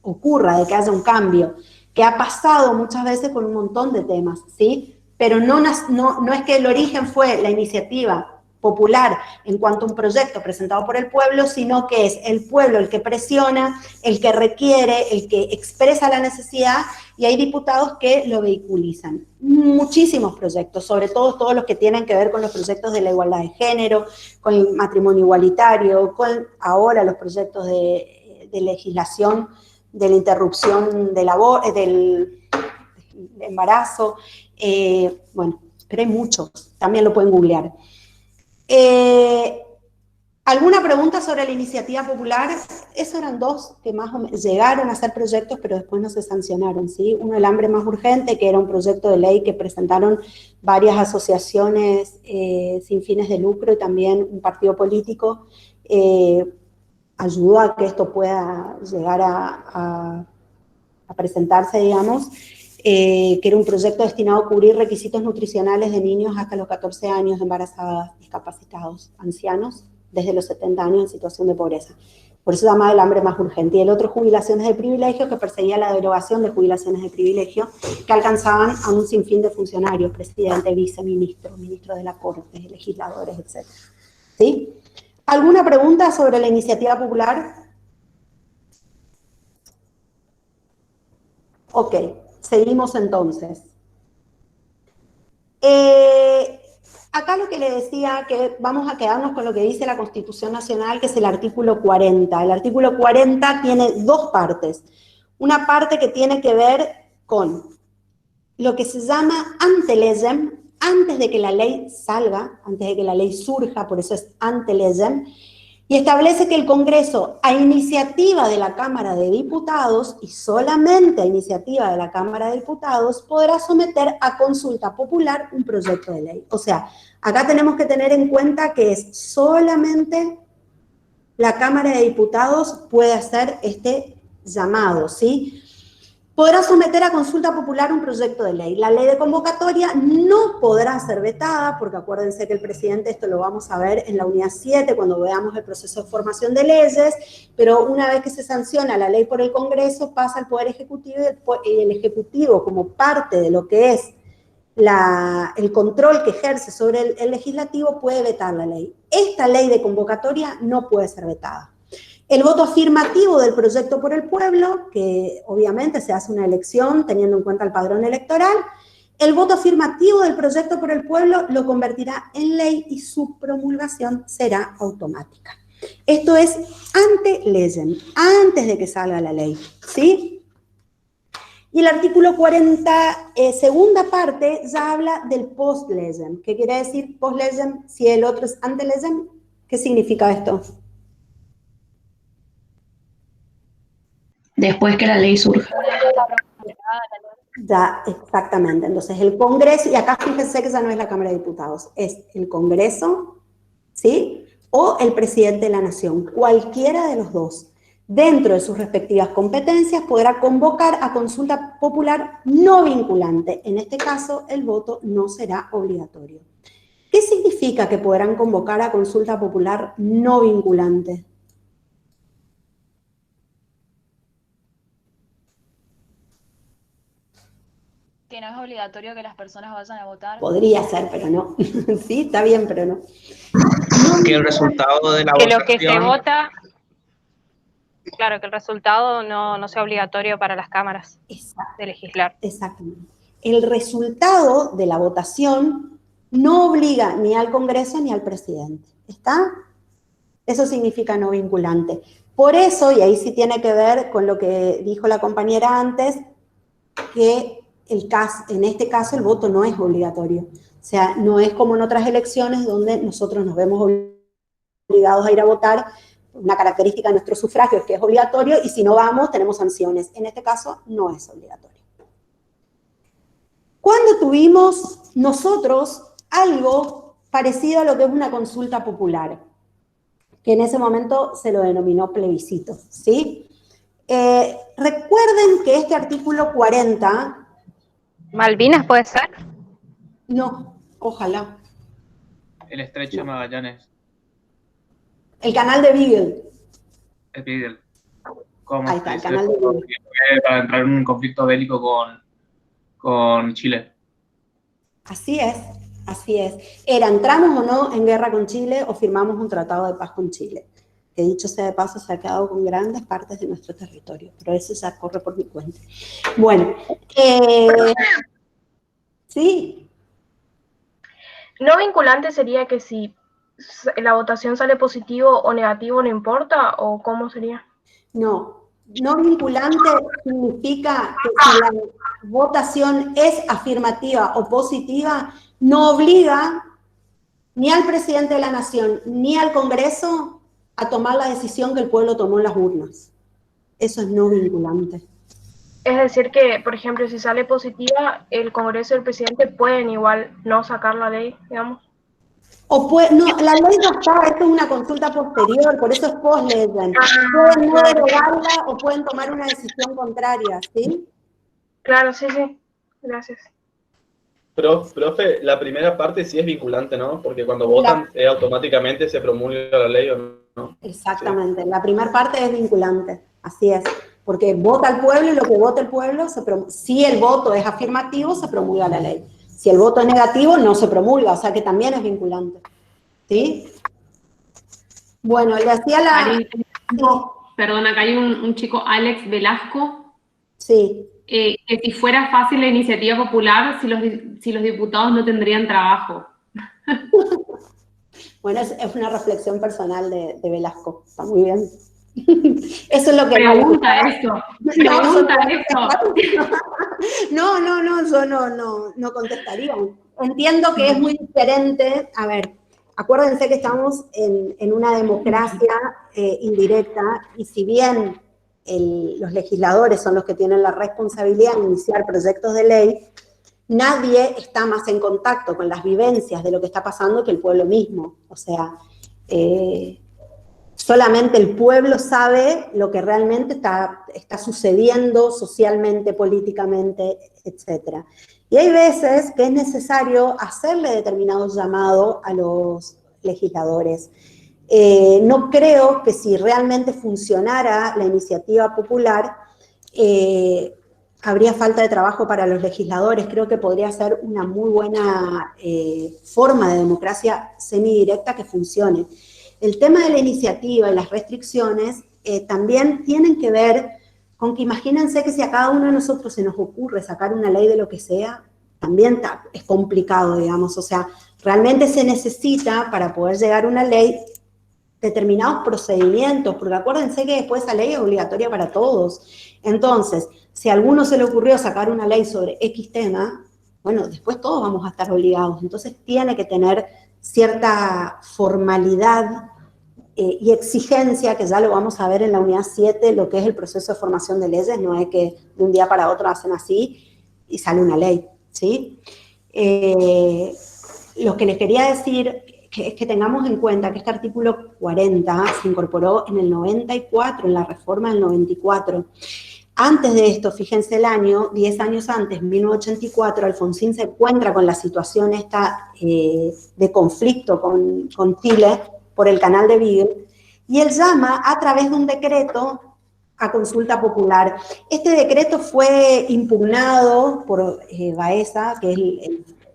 ocurra, de que haya un cambio, que ha pasado muchas veces con un montón de temas, ¿sí? Pero no es que el origen fue la iniciativa popular en cuanto a un proyecto presentado por el pueblo, sino que es el pueblo el que presiona, el que requiere, el que expresa la necesidad, y hay diputados que lo vehiculizan. Muchísimos proyectos, sobre todo todos los que tienen que ver con los proyectos de la igualdad de género, con el matrimonio igualitario, con ahora los proyectos de legislación de la interrupción del embarazo, bueno, pero hay muchos, también lo pueden googlear. ¿Alguna pregunta sobre la iniciativa popular? Esos eran dos que más o menos llegaron a ser proyectos, pero después no se sancionaron, ¿sí? Uno, el hambre más urgente, que era un proyecto de ley que presentaron varias asociaciones sin fines de lucro y también un partido político, ayudó a que esto pueda llegar a presentarse, digamos, que era un proyecto destinado a cubrir requisitos nutricionales de niños hasta los 14 años, embarazadas, discapacitados, ancianos, desde los 70 años en situación de pobreza. Por eso se llama el hambre más urgente. Y el otro, jubilaciones de privilegio, que perseguía la derogación de jubilaciones de privilegio, que alcanzaban a un sinfín de funcionarios, presidente, viceministro, ministro de la Corte, legisladores, etc. ¿Sí? ¿Alguna pregunta sobre la iniciativa popular? Ok, seguimos entonces. Acá lo que le decía, que vamos a quedarnos con lo que dice la Constitución Nacional, que es el artículo 40. El artículo 40 tiene dos partes. Una parte que tiene que ver con lo que se llama antelegem, antes de que la ley salga, antes de que la ley surja, por eso es antelegem, y establece que el Congreso, a iniciativa de la Cámara de Diputados, y solamente a iniciativa de la Cámara de Diputados, podrá someter a consulta popular un proyecto de ley. O sea, acá tenemos que tener en cuenta que es solamente la Cámara de Diputados puede hacer este llamado, ¿sí? Podrá someter a consulta popular un proyecto de ley. La ley de convocatoria no podrá ser vetada, porque acuérdense que el presidente, esto lo vamos a ver en la unidad 7, cuando veamos el proceso de formación de leyes, pero una vez que se sanciona la ley por el Congreso, pasa al Poder Ejecutivo, y el Ejecutivo, como parte de lo que es el control que ejerce sobre el Legislativo, puede vetar la ley. Esta ley de convocatoria no puede ser vetada. El voto afirmativo del proyecto por el pueblo, que obviamente se hace una elección teniendo en cuenta el padrón electoral, el voto afirmativo del proyecto por el pueblo lo convertirá en ley y su promulgación será automática. Esto es ante legem, antes de que salga la ley, ¿sí? Y el artículo 40, segunda parte, ya habla del post legem. ¿Qué quiere decir post legem? Si el otro es ante legem, ¿qué significa esto? Después que la ley surja. Ya, exactamente. Entonces, el Congreso, y acá fíjense que ya no es la Cámara de Diputados, es el Congreso, ¿sí? O el presidente de la Nación, cualquiera de los dos, dentro de sus respectivas competencias, podrá convocar a consulta popular no vinculante. En este caso, el voto no será obligatorio. ¿Qué significa que podrán convocar a consulta popular no vinculante? Que no es obligatorio que las personas vayan a votar. Podría ser, pero no. Sí, está bien, pero no. Que el resultado de la Que votación... lo que se vota, claro, que el resultado no sea obligatorio para las cámaras de legislar. Exactamente. El resultado de la votación no obliga ni al Congreso ni al presidente. ¿Está? Eso significa no vinculante. Por eso, y ahí sí tiene que ver con lo que dijo la compañera antes, que en este caso el voto no es obligatorio. O sea, no es como en otras elecciones donde nosotros nos vemos obligados obligados a ir a votar. Una característica de nuestro sufragio es que es obligatorio y si no vamos tenemos sanciones. En este caso no es obligatorio. ¿Cuándo tuvimos nosotros algo parecido a lo que es una consulta popular? Que en ese momento se lo denominó plebiscito, ¿sí? Recuerden que este artículo 40... ¿Malvinas puede ser? No, ojalá. El estrecho de Magallanes. El canal de Beagle. El Beagle. ¿Cómo Ahí está, el se canal de dice? Beagle. Para entrar en un conflicto bélico con Chile. Así es, así es. ¿Entramos o no en guerra con Chile o firmamos un tratado de paz con Chile? Que dicho sea de paso, se ha quedado con grandes partes de nuestro territorio, pero eso ya corre por mi cuenta. Bueno, sí. ¿No vinculante sería que si la votación sale positivo o negativo no importa, o cómo sería? No vinculante significa que si la votación es afirmativa o positiva, no obliga ni al presidente de la Nación ni al Congreso a tomar la decisión que el pueblo tomó en las urnas. Eso es no vinculante. Es decir que, por ejemplo, si sale positiva, el Congreso y el presidente pueden igual no sacar la ley, digamos. No, la ley ya está, esto es una consulta posterior, por eso es post-ley. Pueden no derogarla o pueden tomar una decisión contraria, ¿sí? Claro, sí, gracias. Profe, la primera parte sí es vinculante, ¿no? Porque cuando votan automáticamente se promulga la ley, ¿o no? Exactamente, la primera parte es vinculante, así es, porque vota el pueblo y lo que vota el pueblo, si el voto es afirmativo, se promulga la ley. Si el voto es negativo, no se promulga, o sea que también es vinculante. ¿Sí? Bueno, le hacía la... Perdón, acá hay un chico, Alex Velasco. Sí. Que si fuera fácil la iniciativa popular, si los diputados no tendrían trabajo. Bueno, es una reflexión personal de Velasco. Está muy bien. Eso es lo que... Pregunta eso. No, yo no contestaría. Entiendo que es muy diferente. A ver, acuérdense que estamos en una democracia indirecta y si bien los legisladores son los que tienen la responsabilidad de iniciar proyectos de ley, nadie está más en contacto con las vivencias de lo que está pasando que el pueblo mismo. O sea, solamente el pueblo sabe lo que realmente está sucediendo socialmente, políticamente, etc. Y hay veces que es necesario hacerle determinado llamado a los legisladores. No creo que si realmente funcionara la iniciativa popular, habría falta de trabajo para los legisladores. Creo que podría ser una muy buena forma de democracia semidirecta que funcione. El tema de la iniciativa y las restricciones también tienen que ver con que imagínense que si a cada uno de nosotros se nos ocurre sacar una ley de lo que sea, también es complicado, digamos. O sea, realmente se necesita para poder llegar a una ley determinados procedimientos, porque acuérdense que después esa ley es obligatoria para todos. Entonces, si a alguno se le ocurrió sacar una ley sobre X tema, bueno, después todos vamos a estar obligados. Entonces tiene que tener cierta formalidad y exigencia, que ya lo vamos a ver en la unidad 7, lo que es el proceso de formación de leyes. No es que de un día para otro hacen así y sale una ley, ¿sí? Lo que les quería decir es que tengamos en cuenta que este artículo 40 se incorporó en el 94, en la reforma del 94. Antes de esto, fíjense el año, 10 años antes, 1984, Alfonsín se encuentra con la situación esta de conflicto con Chile por el canal de Beagle, y él llama a través de un decreto a consulta popular. Este decreto fue impugnado por Baeza, que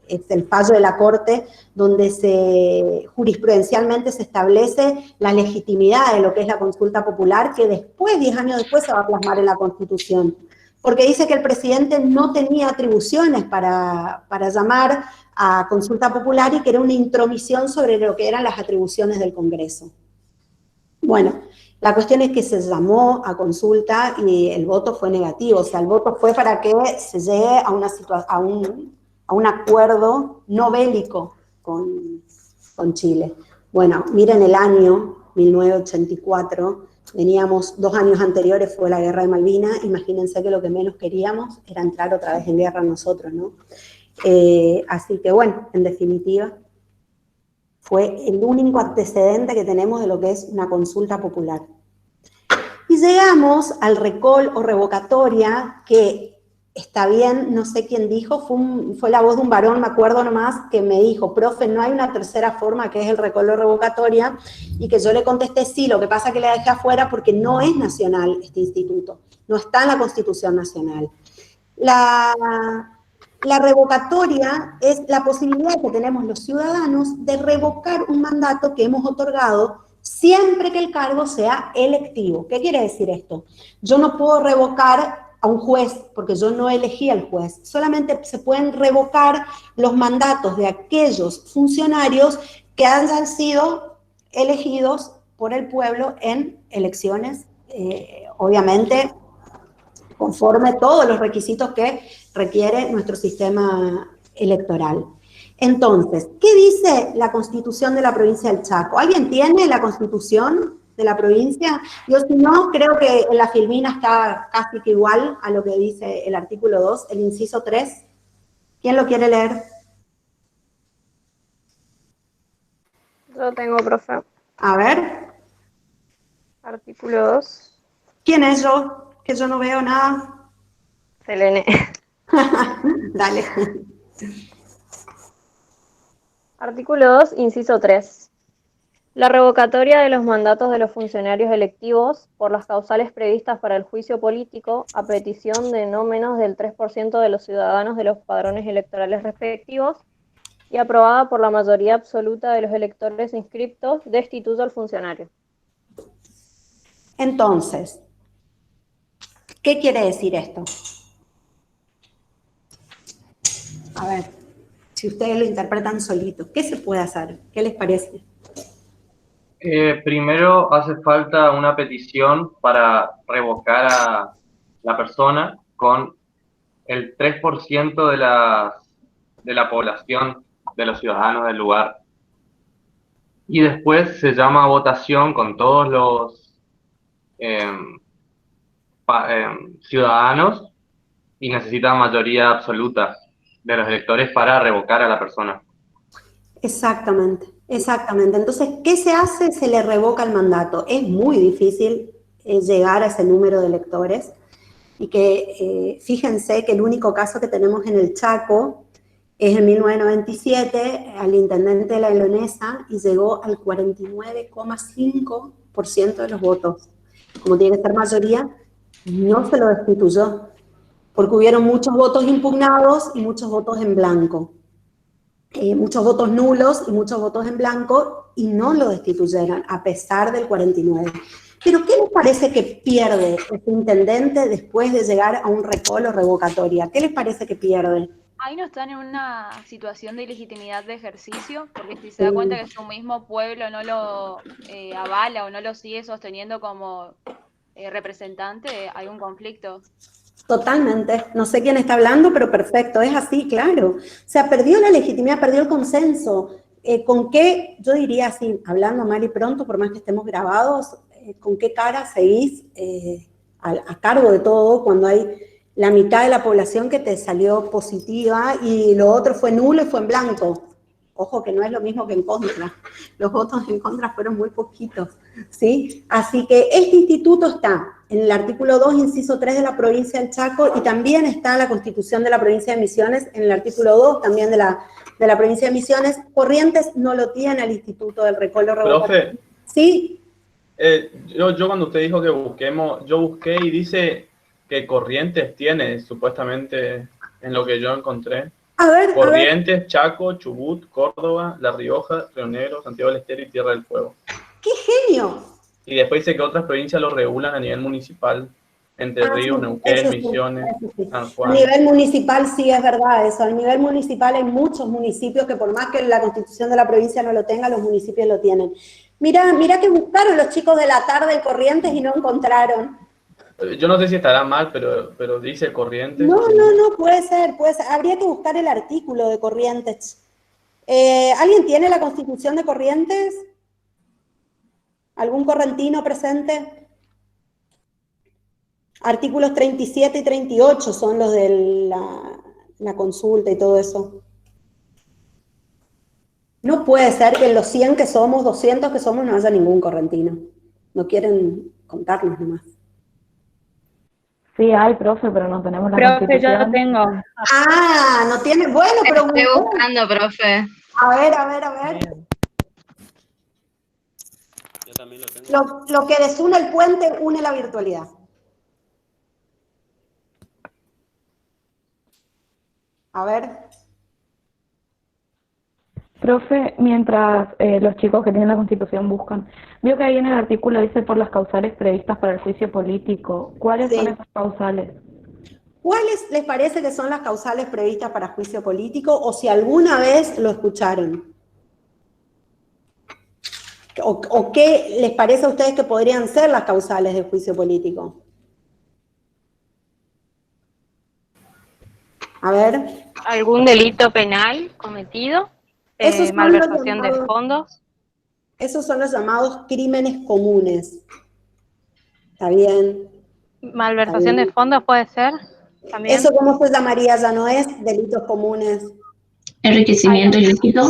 es el fallo de la Corte, donde jurisprudencialmente se establece la legitimidad de lo que es la consulta popular, que después, 10 años después, se va a plasmar en la Constitución. Porque dice que el presidente no tenía atribuciones para llamar a consulta popular y que era una intromisión sobre lo que eran las atribuciones del Congreso. Bueno, la cuestión es que se llamó a consulta y el voto fue negativo. O sea, el voto fue para que se llegue a un acuerdo no bélico con Chile. Bueno, miren el año 1984, veníamos 2 años anteriores, fue la guerra de Malvinas, imagínense que lo que menos queríamos era entrar otra vez en guerra nosotros, ¿no? Así que bueno, en definitiva, fue el único antecedente que tenemos de lo que es una consulta popular. Y llegamos al recall o revocatoria, que está bien, no sé quién dijo, fue la voz de un varón, me acuerdo nomás, que me dijo, profe, no hay una tercera forma que es el recall o revocatoria, y que yo le contesté sí, lo que pasa es que la dejé afuera porque no es nacional este instituto, no está en la Constitución Nacional. La revocatoria es la posibilidad que tenemos los ciudadanos de revocar un mandato que hemos otorgado siempre que el cargo sea electivo. ¿Qué quiere decir esto? Yo no puedo revocar a un juez, porque yo no elegí al juez. Solamente se pueden revocar los mandatos de aquellos funcionarios que hayan sido elegidos por el pueblo en elecciones, obviamente, conforme todos los requisitos que requiere nuestro sistema electoral. Entonces, ¿qué dice la Constitución de la provincia del Chaco? ¿Alguien tiene la Constitución de la provincia? Yo, si no, creo que en la filmina está casi que igual a lo que dice el artículo 2, el inciso 3. ¿Quién lo quiere leer? Yo tengo, profe. A ver. Artículo 2. ¿Quién es yo? Que yo no veo nada. Selene. Dale. Artículo 2, inciso 3. La revocatoria de los mandatos de los funcionarios electivos por las causales previstas para el juicio político a petición de no menos del 3% de los ciudadanos de los padrones electorales respectivos y aprobada por la mayoría absoluta de los electores inscriptos, destituye al funcionario. Entonces, ¿qué quiere decir esto? A ver, si ustedes lo interpretan solito, ¿qué se puede hacer? ¿Qué les parece? Primero hace falta una petición para revocar a la persona con el 3% de la población de los ciudadanos del lugar. Y después se llama a votación con todos los ciudadanos y necesita mayoría absoluta de los electores para revocar a la persona. Exactamente, exactamente. Entonces, ¿qué se hace? Se le revoca el mandato. Es muy difícil llegar a ese número de electores y que fíjense que el único caso que tenemos en el Chaco es en 1997 al intendente de la Leonesa y llegó al 49,5% de los votos. Como tiene que ser mayoría, no se lo destituyó, porque hubieron muchos votos impugnados y muchos votos en blanco. Muchos votos nulos y muchos votos en blanco, y no lo destituyeron, a pesar del 49. Pero, ¿qué les parece que pierde este intendente después de llegar a un recall o revocatoria? ¿Qué les parece que pierde? Ahí no están en una situación de ilegitimidad de ejercicio, porque si se da cuenta que su mismo pueblo no lo avala o no lo sigue sosteniendo como representante, hay un conflicto. Totalmente. No sé quién está hablando, pero perfecto, es así, claro. O sea, perdió la legitimidad, perdió el consenso. ¿Con qué, yo diría así, hablando mal y pronto, por más que estemos grabados, con qué cara seguís a cargo de todo cuando hay la mitad de la población que te salió positiva y lo otro fue nulo y fue en blanco? Ojo que no es lo mismo que en contra. Los votos en contra fueron muy poquitos, ¿sí? Así que este instituto está en el artículo 2, inciso 3 de la provincia del Chaco, y también está la Constitución de la provincia de Misiones, en el artículo 2, también de la provincia de Misiones. Corrientes no lo tiene el instituto del recall o revocatorio. Profe. ¿Sí? Yo cuando usted dijo que busquemos, yo busqué y dice que Corrientes tiene, supuestamente, en lo que yo encontré. Corrientes, Chaco, Chubut, Córdoba, La Rioja, Río Negro, Santiago del Estero y Tierra del Fuego. ¡Qué genio! Y después dice que otras provincias lo regulan a nivel municipal. Entre Ríos, sí, Neuquén, sí, Misiones, sí. San Juan. A nivel municipal sí es verdad eso. A nivel municipal hay muchos municipios que por más que la Constitución de la provincia no lo tenga, los municipios lo tienen. Mirá que buscaron los chicos de la tarde en Corrientes y no encontraron. Yo no sé si estará mal, pero dice Corrientes. No, puede ser. Habría que buscar el artículo de Corrientes. ¿Alguien tiene la Constitución de Corrientes? ¿Algún correntino presente? Artículos 37 y 38 son los de la consulta y todo eso. No puede ser que en los 100 que somos, 200 que somos, no haya ningún correntino. No quieren contarnos nomás. Sí hay, profe, pero no tenemos la Profe, yo Constitución. lo tengo. Ah, no tiene, bueno, pero... Estoy buscando, profe. A ver. Yo también lo tengo. Lo que desune el puente, une la virtualidad. A ver. Profe, mientras los chicos que tienen la Constitución buscan, vio que ahí en el artículo dice por las causales previstas para el juicio político. ¿Cuáles son esas causales? ¿Cuáles les parece que son las causales previstas para juicio político o si alguna vez lo escucharon? ¿O qué les parece a ustedes que podrían ser las causales de juicio político? A ver. ¿Algún delito penal cometido? Malversación de fondos. Esos son los llamados crímenes comunes. ¿Está bien? Malversación de fondos puede ser. ¿También? ¿Eso cómo se llamaría? Ya no es delitos comunes. Enriquecimiento ilícito.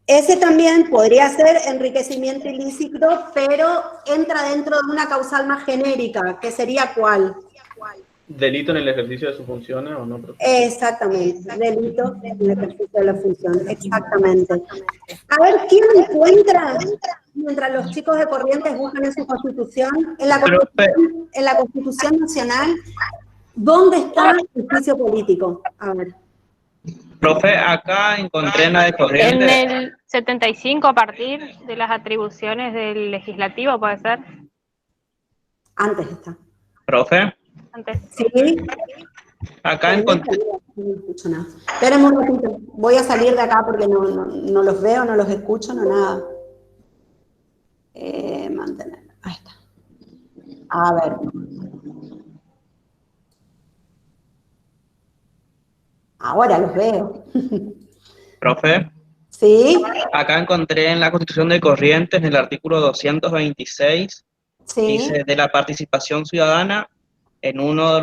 Ese también podría ser enriquecimiento ilícito, pero entra dentro de una causal más genérica, que sería ¿cuál? ¿Delito en el ejercicio de sus funciones o no, profe? Exactamente, delito en el ejercicio de la función, exactamente. A ver, ¿quién encuentra, mientras los chicos de Corrientes buscan en su Constitución, en la Constitución Nacional, dónde está el juicio político? A ver. Profe, acá encontré en la de Corrientes. En el 75, a partir de las atribuciones del legislativo, ¿puede ser? Antes está. Profe. Antes. Sí. Acá encontré. No escucho nada. Espérenme un ratito. Voy a salir de acá porque no los veo, no los escucho, no nada. Mantener. Ahí está. A ver. Ahora los veo. Profe. Sí. Acá encontré en la Constitución de Corrientes, en el artículo 226, sí. Dice de la participación ciudadana. En uno de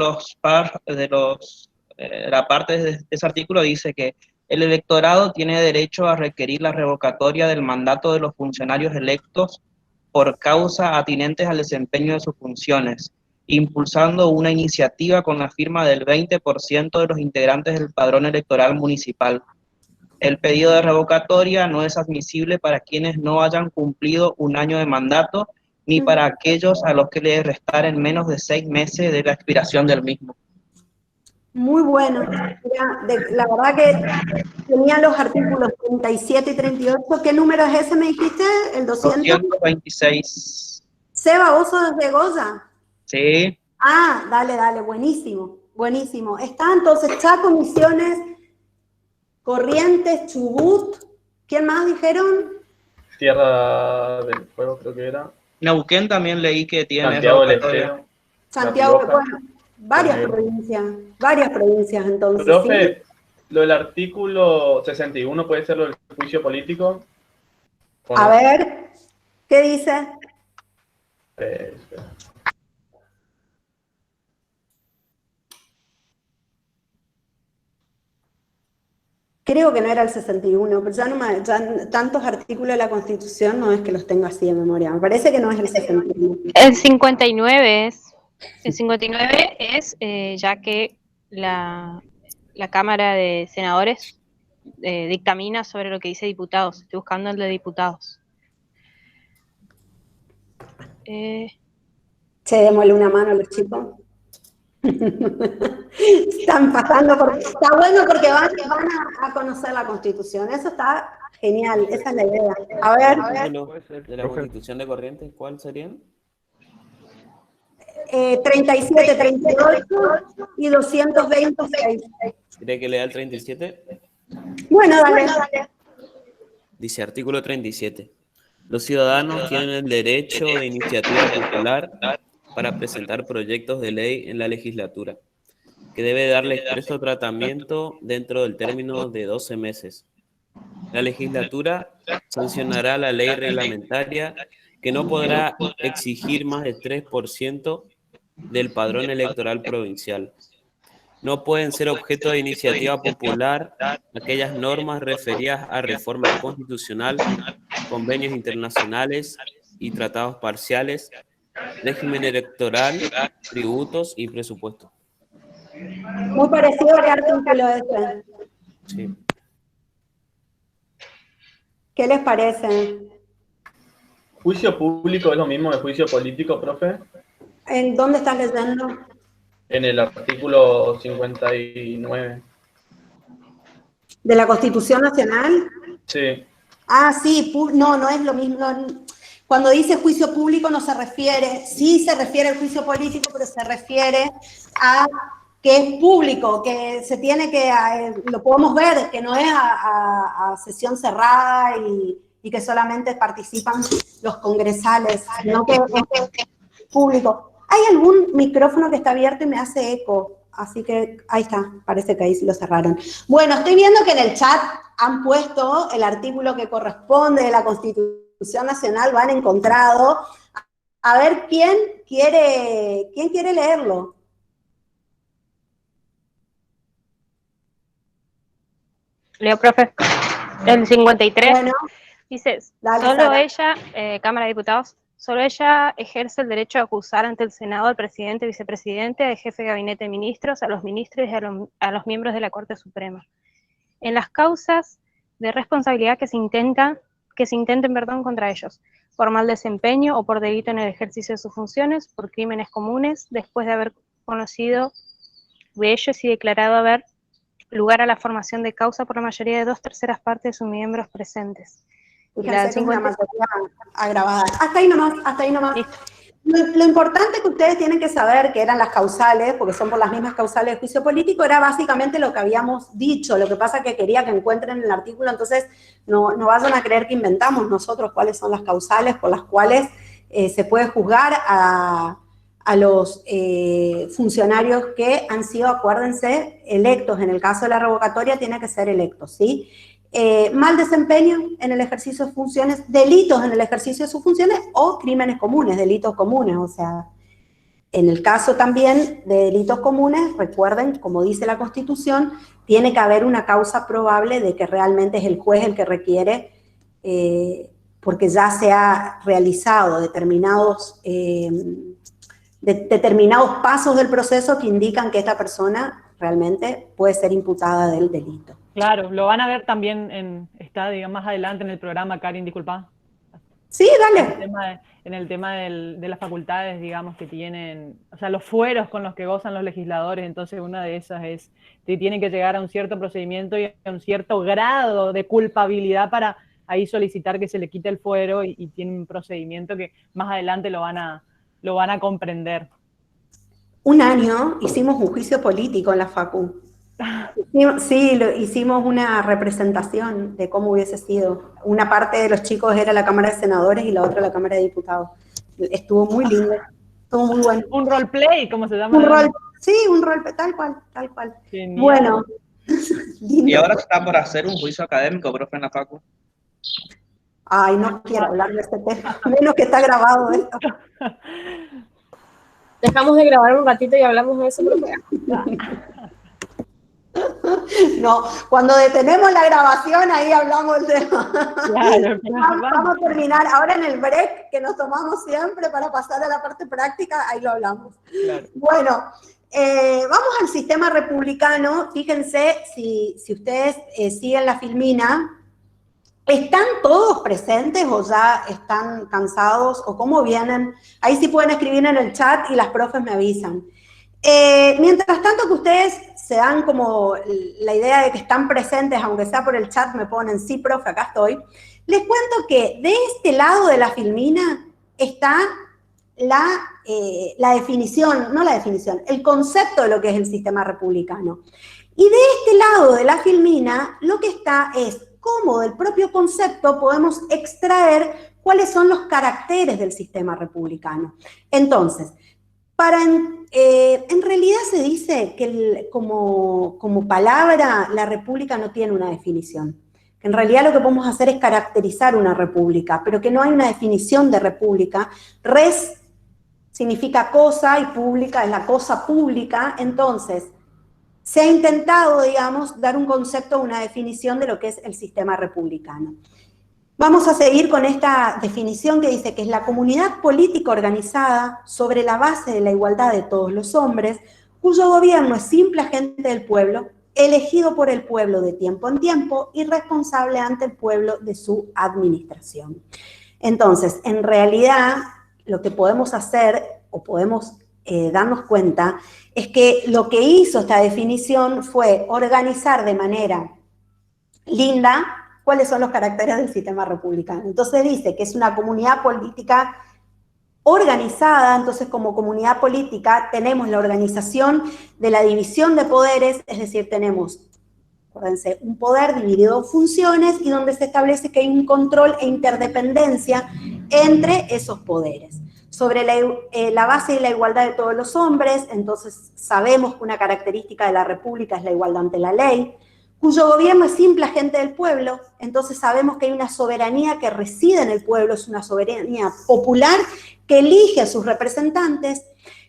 la parte de ese artículo dice que el electorado tiene derecho a requerir la revocatoria del mandato de los funcionarios electos por causa atinentes al desempeño de sus funciones, impulsando una iniciativa con la firma del 20% de los integrantes del padrón electoral municipal. El pedido de revocatoria no es admisible para quienes no hayan cumplido un año de mandato, ni para aquellos a los que les restaren menos de 6 meses de la expiración del mismo. Muy bueno. La verdad que tenía los artículos 37 y 38. ¿Qué número es ese, me dijiste? ¿El 200? 226. Seba, ¿vos sos de Goya? Sí. Ah, dale, buenísimo, buenísimo. Está entonces Chaco, Misiones, Corrientes, Chubut. ¿Quién más dijeron? Tierra del Fuego creo que era. Neuquén también leí que tiene Santiago del Estero. Santiago, bueno, varias provincias entonces. Profe, ¿sí? Lo del artículo 61 puede ser lo del juicio político. A ver, ¿qué dice? Creo que no era el 61, pero ya tantos artículos de la Constitución no es que los tenga así de memoria. Me parece que no es el 61. El 59 es. El 59 es ya que la Cámara de Senadores dictamina sobre lo que dice diputados. Estoy buscando el de diputados. Che, démosle una mano a los chicos. Están pasando por... Está bueno porque van a conocer la Constitución. Eso está genial, esa es la idea. A ver. De la Constitución de Corrientes, ¿cuál serían? 37, 38 y 226. ¿Cree que lea el 37? Bueno, dale. Dice artículo 37. Los ciudadanos tienen el derecho de iniciativa popular para presentar proyectos de ley en la legislatura, que debe darle expreso tratamiento dentro del término de 12 meses. La legislatura sancionará la ley reglamentaria que no podrá exigir más del 3% del padrón electoral provincial. No pueden ser objeto de iniciativa popular aquellas normas referidas a reforma constitucional, convenios internacionales y tratados parciales, régimen electoral, tributos y presupuesto. Muy parecido al artículo ese. Sí. ¿Qué les parece? ¿Juicio público es lo mismo de juicio político, profe? ¿En dónde estás leyendo? En el artículo 59. ¿De la Constitución Nacional? Sí. Ah, sí, no es lo mismo. Cuando dice juicio público no se refiere, sí se refiere al juicio político, pero se refiere a que es público, que se tiene que, lo podemos ver, que no es a sesión cerrada y que solamente participan los congresales, sino que es público. Hay algún micrófono que está abierto y me hace eco, así que ahí está, parece que ahí sí lo cerraron. Bueno, estoy viendo que en el chat han puesto el artículo que corresponde de la Constitución Nacional, lo han encontrado. A ver, ¿quién quiere leerlo? Leo, profe. El 53 Bueno, dice, dale, solo Sara. ella, Cámara de Diputados, solo ella ejerce el derecho a acusar ante el Senado al presidente, vicepresidente, al jefe de gabinete de ministros, a los ministros y a los miembros de la Corte Suprema. En las causas de responsabilidad que se intenten, contra ellos, por mal desempeño o por delito en el ejercicio de sus funciones, por crímenes comunes, después de haber conocido de ellos y declarado haber lugar a la formación de causa por la mayoría de 2/3 partes de sus miembros presentes. Y la Fíjense que es una materia agravada. Hasta ahí nomás. Lo importante que ustedes tienen que saber, que eran las causales, porque son por las mismas causales de juicio político, era básicamente lo que habíamos dicho. Lo que pasa es que quería que encuentren el artículo, entonces no vayan a creer que inventamos nosotros cuáles son las causales por las cuales se puede juzgar a los funcionarios que han sido, acuérdense, electos. En el caso de la revocatoria tiene que ser electos, ¿sí? Mal desempeño en el ejercicio de funciones, delitos en el ejercicio de sus funciones o crímenes comunes, delitos comunes. O sea, en el caso también de delitos comunes, recuerden, como dice la Constitución, tiene que haber una causa probable de que realmente es el juez el que requiere, porque ya se ha realizado determinados pasos del proceso que indican que esta persona realmente puede ser imputada del delito. Claro, lo van a ver también está, digamos, más adelante en el programa, Karin, disculpa. Sí, dale. En el tema de las facultades, digamos, que tienen, o sea, los fueros con los que gozan los legisladores, entonces una de esas es que tienen que llegar a un cierto procedimiento y a un cierto grado de culpabilidad para ahí solicitar que se le quite el fuero y tiene un procedimiento que más adelante lo van a comprender. Un año hicimos un juicio político en la facu. Sí, hicimos una representación de cómo hubiese sido. Una parte de los chicos era la Cámara de Senadores y la otra la Cámara de Diputados. Estuvo muy lindo, estuvo muy bueno. Un roleplay, ¿cómo se llama? Sí, un roleplay, tal cual. Genial. Bueno. Y ahora está por hacer un juicio académico, profe, en la facu. Ay, no quiero hablar de este tema, menos que está grabado esto. Dejamos de grabar un ratito y hablamos de eso, profe. No, cuando detenemos la grabación, ahí hablamos de... Claro. Vamos a terminar, ahora en el break que nos tomamos siempre para pasar a la parte práctica, ahí lo hablamos. Claro. Bueno, vamos al sistema republicano. Fíjense, si ustedes siguen la filmina, ¿están todos presentes o ya están cansados o cómo vienen? Ahí sí pueden escribir en el chat y las profes me avisan. Mientras tanto que ustedes se dan como la idea de que están presentes, aunque sea por el chat, me ponen, sí, profe, acá estoy. Les cuento que de este lado de la filmina está la definición, no la definición, el concepto de lo que es el sistema republicano. Y de este lado de la filmina, lo que está es cómo del propio concepto podemos extraer cuáles son los caracteres del sistema republicano. Entonces, en realidad se dice que como palabra la república no tiene una definición, que en realidad lo que podemos hacer es caracterizar una república, pero que no hay una definición de república. Res significa cosa y pública es la cosa pública, entonces se ha intentado, digamos, dar un concepto, una definición de lo que es el sistema republicano. Vamos a seguir con esta definición que dice que es la comunidad política organizada sobre la base de la igualdad de todos los hombres, cuyo gobierno es simple agente del pueblo, elegido por el pueblo de tiempo en tiempo y responsable ante el pueblo de su administración. Entonces, en realidad, lo que podemos hacer, o podemos darnos cuenta, es que lo que hizo esta definición fue organizar de manera linda cuáles son los caracteres del sistema republicano. Entonces dice que es una comunidad política organizada, entonces como comunidad política tenemos la organización de la división de poderes, es decir, tenemos, acuérdense, un poder dividido en funciones y donde se establece que hay un control e interdependencia entre esos poderes. Sobre la base de la igualdad de todos los hombres, entonces sabemos que una característica de la república es la igualdad ante la ley, cuyo gobierno es simple agente del pueblo, entonces sabemos que hay una soberanía que reside en el pueblo, es una soberanía popular que elige a sus representantes,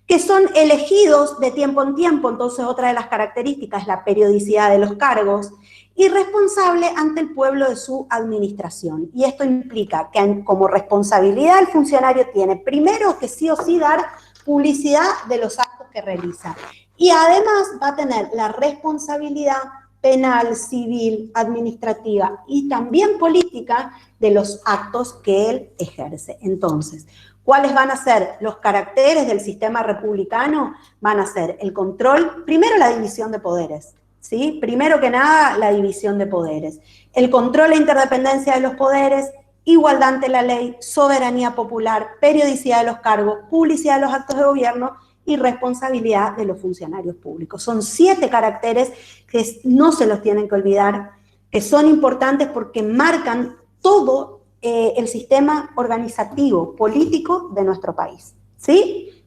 que son elegidos de tiempo en tiempo, entonces otra de las características es la periodicidad de los cargos, y responsable ante el pueblo de su administración. Y esto implica que como responsabilidad el funcionario tiene primero que sí o sí dar publicidad de los actos que realiza, y además va a tener la responsabilidad penal, civil, administrativa y también política de los actos que él ejerce. Entonces, ¿cuáles van a ser los caracteres del sistema republicano? Van a ser el control, primero la división de poderes, ¿sí? Primero que nada, la división de poderes. El control e interdependencia de los poderes, igualdad ante la ley, soberanía popular, periodicidad de los cargos, publicidad de los actos de gobierno y responsabilidad de los funcionarios públicos. Son 7 caracteres que no se los tienen que olvidar, que son importantes porque marcan todo el sistema organizativo, político de nuestro país. ¿Sí?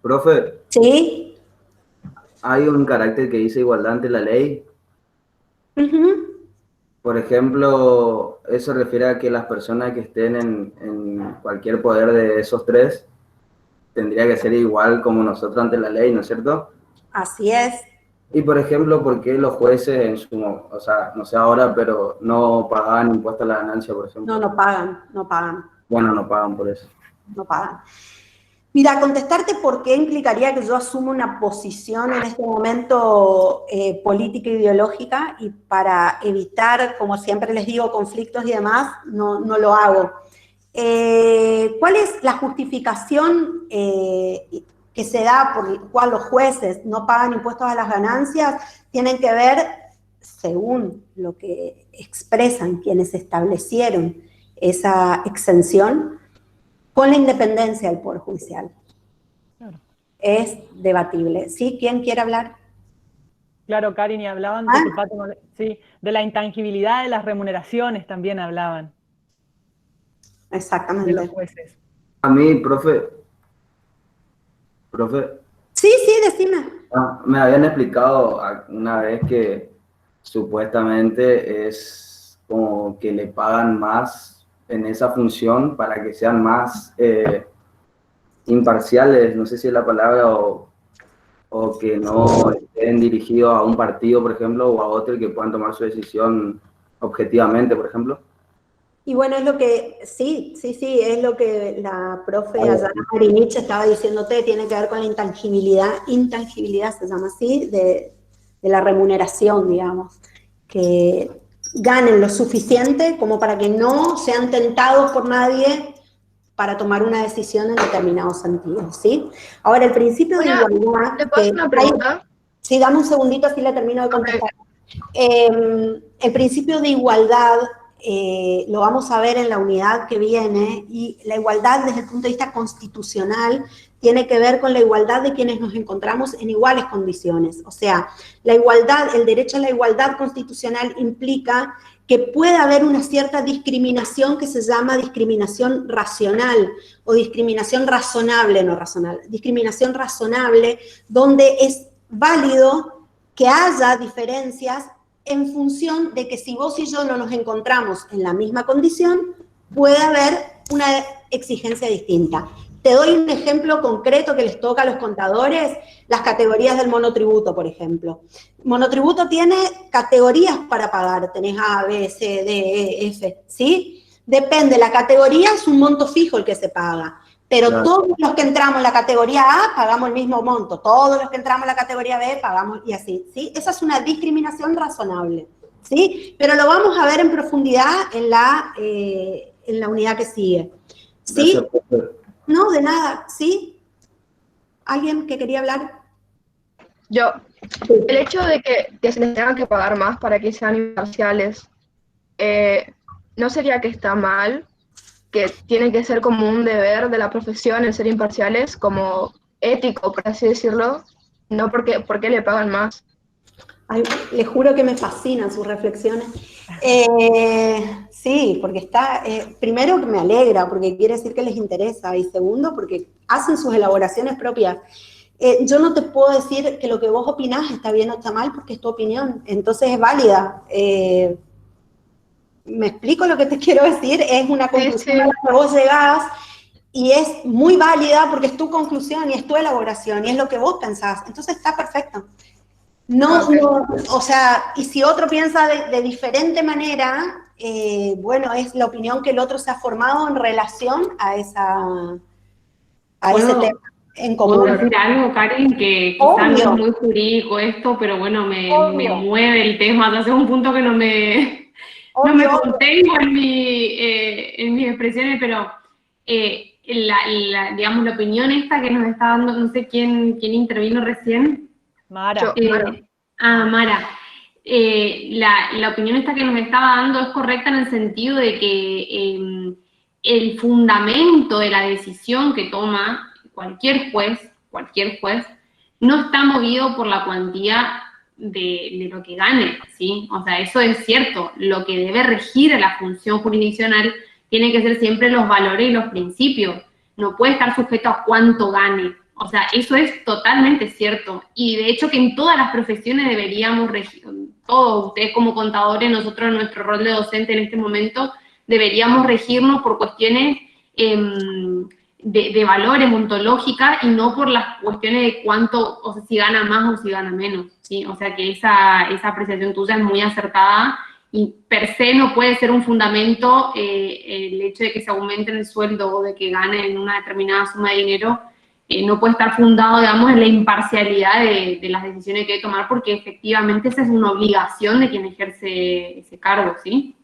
Profe. Sí. Hay un carácter que dice igualdad ante la ley. Por ejemplo, eso refiere a que las personas que estén en cualquier poder de esos 3 tendría que ser igual como nosotros ante la ley, ¿no es cierto? Así es. Y por ejemplo, ¿por qué los jueces o sea, no sé ahora, pero no pagaban impuesto a la ganancia, por ejemplo? No pagan. Bueno, no pagan por eso. No pagan. Mira, contestarte por qué implicaría que yo asuma una posición en este momento política e ideológica, y para evitar, como siempre les digo, conflictos y demás, no lo hago. ¿Cuál es la justificación que se da por la cual los jueces no pagan impuestos a las ganancias? Tienen que ver, según lo que expresan quienes establecieron esa exención, con la independencia del Poder Judicial. Claro. Es debatible. ¿Sí? ¿Quién quiere hablar? Claro, Karin, y hablaban de la intangibilidad de las remuneraciones, también hablaban. Exactamente. De los jueces. A mí, profe. Sí, decime. Me habían explicado una vez que supuestamente es como que le pagan más en esa función para que sean más imparciales, no sé si es la palabra, o que no estén dirigidos a un partido, por ejemplo, o a otro, y que puedan tomar su decisión objetivamente, por ejemplo. Y bueno, es lo que, sí, es lo que la profe Ayala Marinich estaba diciéndote, tiene que ver con la intangibilidad se llama así, de la remuneración, digamos, que ganen lo suficiente como para que no sean tentados por nadie para tomar una decisión en determinado sentido, ¿sí? Ahora, el principio de igualdad... ¿Le puedo hacer una pregunta? Sí, dame un segundito, así le termino de contestar. El principio de igualdad lo vamos a ver en la unidad que viene, y la igualdad desde el punto de vista constitucional tiene que ver con la igualdad de quienes nos encontramos en iguales condiciones. O sea, la igualdad, el derecho a la igualdad constitucional implica que puede haber una cierta discriminación que se llama discriminación racional o discriminación razonable, no razonable, discriminación razonable, donde es válido que haya diferencias en función de que si vos y yo no nos encontramos en la misma condición, puede haber una exigencia distinta. Te doy un ejemplo concreto que les toca a los contadores, las categorías del monotributo, por ejemplo. Monotributo tiene categorías para pagar, tenés A, B, C, D, E, F, ¿sí? Depende, la categoría es un monto fijo el que se paga, pero Claro. todos los que entramos en la categoría A pagamos el mismo monto, todos los que entramos en la categoría B pagamos, y así, ¿sí? Esa es una discriminación razonable, ¿sí? Pero lo vamos a ver en profundidad en la unidad que sigue, ¿sí? Gracias, profe. No, de nada, ¿sí? ¿Alguien que quería hablar? Yo, el hecho de que se les tenga que pagar más para que sean imparciales, ¿no sería que está mal? Que tiene que ser como un deber de la profesión el ser imparciales, como ético, por así decirlo, no porque le pagan más. Ay, les juro que me fascinan sus reflexiones. Sí, porque está, primero que me alegra, porque quiere decir que les interesa, y segundo, porque hacen sus elaboraciones propias. Yo no te puedo decir que lo que vos opinás está bien o está mal, porque es tu opinión, entonces es válida. ¿Me explico lo que te quiero decir? Es una conclusión a la que vos llegás, y es muy válida porque es tu conclusión y es tu elaboración, y es lo que vos pensás, entonces está perfecto. No, o sea, y si otro piensa de diferente manera, bueno, es la opinión que el otro se ha formado en relación a ese tema en común. ¿Puedo decir algo, Karen? Que quizás no es muy jurídico esto, pero bueno, me mueve el tema hasta un punto que no me contengo en mis expresiones, pero digamos, la opinión esta que nos está dando, no sé quién intervino recién. Mara. Mara. La opinión esta que nos estaba dando es correcta en el sentido de que el fundamento de la decisión que toma cualquier juez, no está movido por la cuantía de lo que gane, ¿sí? O sea, eso es cierto. Lo que debe regir a la función jurisdiccional tiene que ser siempre los valores y los principios. No puede estar sujeto a cuánto gane. O sea, eso es totalmente cierto. Y de hecho que en todas las profesiones deberíamos regir, todos ustedes como contadores, nosotros en nuestro rol de docente en este momento, deberíamos regirnos por cuestiones de valores, ontológicas, y no por las cuestiones de cuánto, o sea, si gana más o si gana menos, ¿sí? O sea que esa apreciación tuya es muy acertada, y per se no puede ser un fundamento el hecho de que se aumente el sueldo o de que ganen una determinada suma de dinero. No puede estar fundado, digamos, en la imparcialidad de las decisiones que hay que tomar, porque efectivamente esa es una obligación de quien ejerce ese cargo, ¿sí?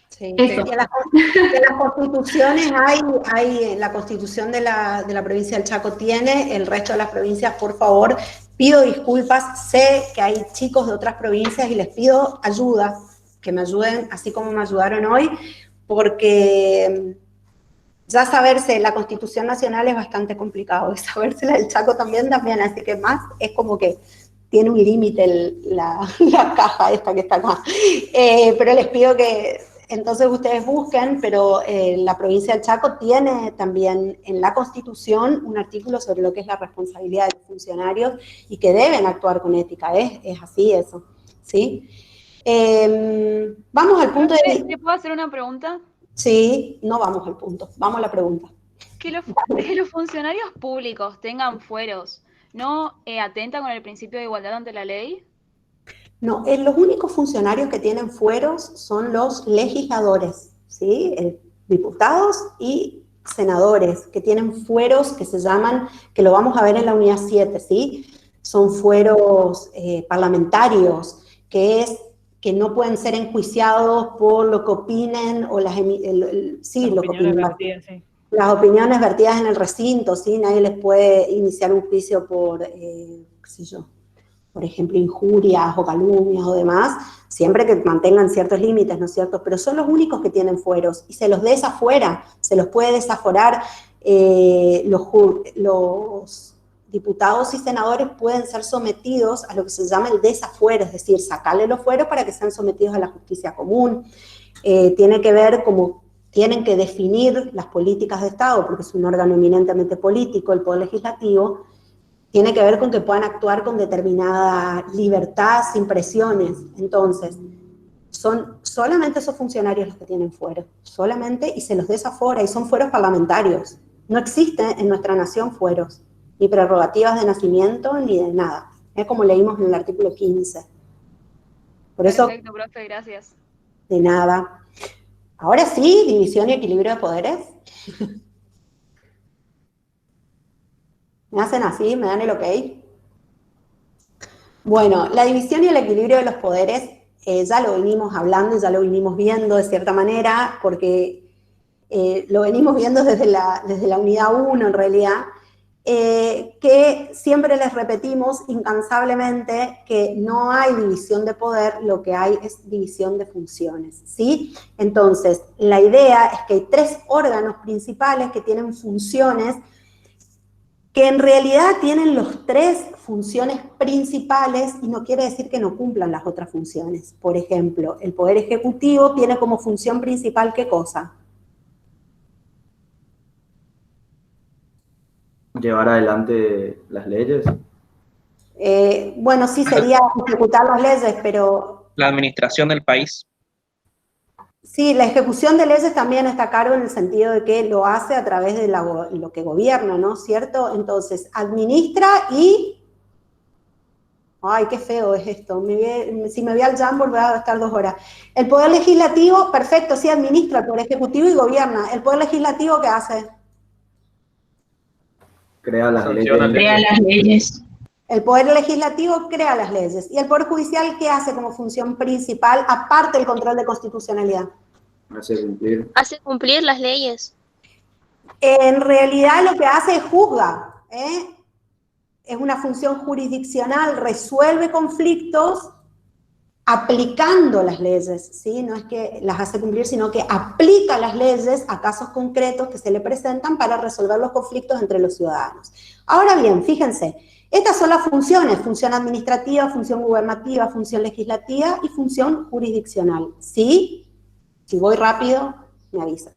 Sí, eso. Y en las constituciones hay la constitución de la provincia del Chaco tiene, el resto de las provincias, por favor, pido disculpas, sé que hay chicos de otras provincias y les pido ayuda, que me ayuden, así como me ayudaron hoy, porque ya saberse la Constitución Nacional es bastante complicado, y saberse la del Chaco también, así que más es como que tiene un límite la caja esta que está acá. Pero les pido que entonces ustedes busquen, pero la provincia del Chaco tiene también en la Constitución un artículo sobre lo que es la responsabilidad de los funcionarios y que deben actuar con ética, es así eso, ¿sí? Vamos al punto de... ¿Te puedo hacer una pregunta? Sí, no vamos al punto, vamos a la pregunta. Que los funcionarios públicos tengan fueros, ¿no atenta con el principio de igualdad ante la ley? No, los únicos funcionarios que tienen fueros son los legisladores, ¿sí? Diputados y senadores, que tienen fueros que se llaman, que lo vamos a ver en la unidad 7, ¿sí? Son fueros parlamentarios, que no pueden ser enjuiciados por lo que opinen o las opiniones vertidas en el recinto, ¿sí? Nadie les puede iniciar un juicio por, qué sé yo, por ejemplo, injurias o calumnias o demás, siempre que mantengan ciertos límites, ¿no es cierto? Pero son los únicos que tienen fueros, y se los desafuera, se los puede desaforar. Los diputados y senadores pueden ser sometidos a lo que se llama el desafuero, es decir, sacarle los fueros para que sean sometidos a la justicia común. Tiene que ver como tienen que definir las políticas de Estado, porque es un órgano eminentemente político, el Poder Legislativo, tiene que ver con que puedan actuar con determinada libertad, sin presiones. Entonces, son solamente esos funcionarios los que tienen fuero, solamente, y se los desafora, y son fueros parlamentarios. No existen en nuestra nación fueros, ni prerrogativas de nacimiento, ni de nada. Es como leímos en el artículo 15. Por eso, Perfecto, profe, gracias. de nada. Ahora sí, división y equilibrio de poderes. ¿Me hacen así? ¿Me dan el ok? Bueno, la división y el equilibrio de los poderes ya lo venimos hablando, ya lo venimos viendo de cierta manera, porque lo venimos viendo desde la unidad 1 en realidad, que siempre les repetimos incansablemente que no hay división de poder, lo que hay es división de funciones, ¿sí? Entonces, la idea es que hay 3 órganos principales que tienen funciones que en realidad tienen los 3 funciones principales y no quiere decir que no cumplan las otras funciones. Por ejemplo, el Poder Ejecutivo tiene como función principal, ¿qué cosa? Llevar adelante las leyes. Bueno, sí sería ejecutar las leyes, pero... La administración del país. Sí, la ejecución de leyes también está a cargo en el sentido de que lo hace a través de lo que gobierna, ¿no? ¿Cierto? Entonces, administra y... Ay, qué feo es esto. Si me voy al Jamboard voy a estar 2 horas. El Poder Legislativo, perfecto, sí administra, el Poder Ejecutivo y gobierna. ¿El Poder Legislativo qué hace? Crea las leyes. Crea las leyes. El Poder Legislativo crea las leyes. ¿Y el Poder Judicial qué hace como función principal, aparte del control de constitucionalidad? Hace cumplir las leyes. En realidad lo que hace es juzga, ¿eh? Es una función jurisdiccional, resuelve conflictos aplicando las leyes, ¿sí? No es que las hace cumplir, sino que aplica las leyes a casos concretos que se le presentan para resolver los conflictos entre los ciudadanos. Ahora bien, fíjense, estas son las funciones: función administrativa, función gubernativa, función legislativa y función jurisdiccional, ¿sí? Si voy rápido, me avisan.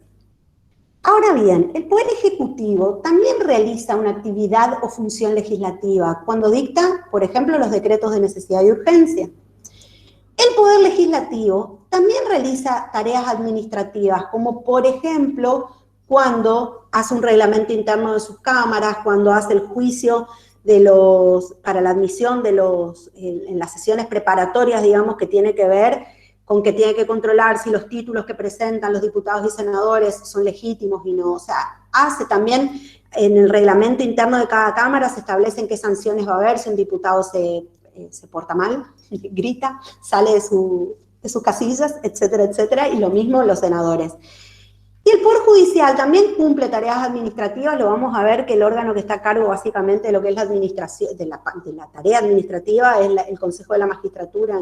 Ahora bien, el Poder Ejecutivo también realiza una actividad o función legislativa cuando dicta, por ejemplo, los decretos de necesidad y urgencia. El Poder Legislativo también realiza tareas administrativas, como por ejemplo, cuando hace un reglamento interno de sus cámaras, cuando hace el juicio para la admisión en las sesiones preparatorias, digamos, que tiene que ver con que tiene que controlar si los títulos que presentan los diputados y senadores son legítimos y no. O sea, hace también, en el reglamento interno de cada cámara se establecen qué sanciones va a haber si un diputado se porta mal, grita, sale de sus casillas, etcétera, etcétera, y lo mismo los senadores. Y el Poder Judicial también cumple tareas administrativas. Lo vamos a ver que el órgano que está a cargo básicamente de lo que es la administración, de la tarea administrativa, es el Consejo de la Magistratura,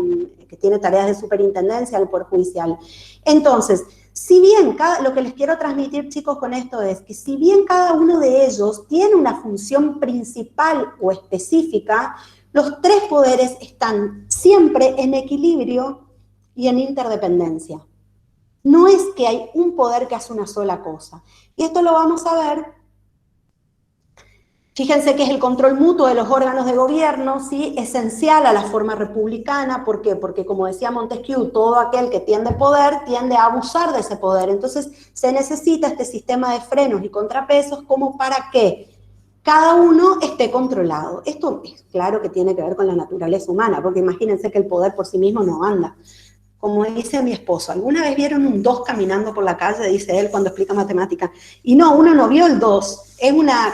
que tiene tareas de superintendencia del Poder Judicial. Entonces, si bien lo que les quiero transmitir, chicos, con esto es que si bien cada uno de ellos tiene una función principal o específica, los 3 poderes están siempre en equilibrio y en interdependencia. No es que hay un poder que hace una sola cosa. Y esto lo vamos a ver. Fíjense que es el control mutuo de los órganos de gobierno, ¿sí? Esencial a la forma republicana. ¿Por qué? Porque, como decía Montesquieu, todo aquel que tiende poder tiende a abusar de ese poder. Entonces, se necesita este sistema de frenos y contrapesos como para que cada uno esté controlado. Esto es claro que tiene que ver con la naturaleza humana, porque imagínense que el poder por sí mismo no anda. Como dice mi esposo, ¿alguna vez vieron un 2 caminando por la calle? Dice él cuando explica matemática. Y no, uno no vio el 2, es una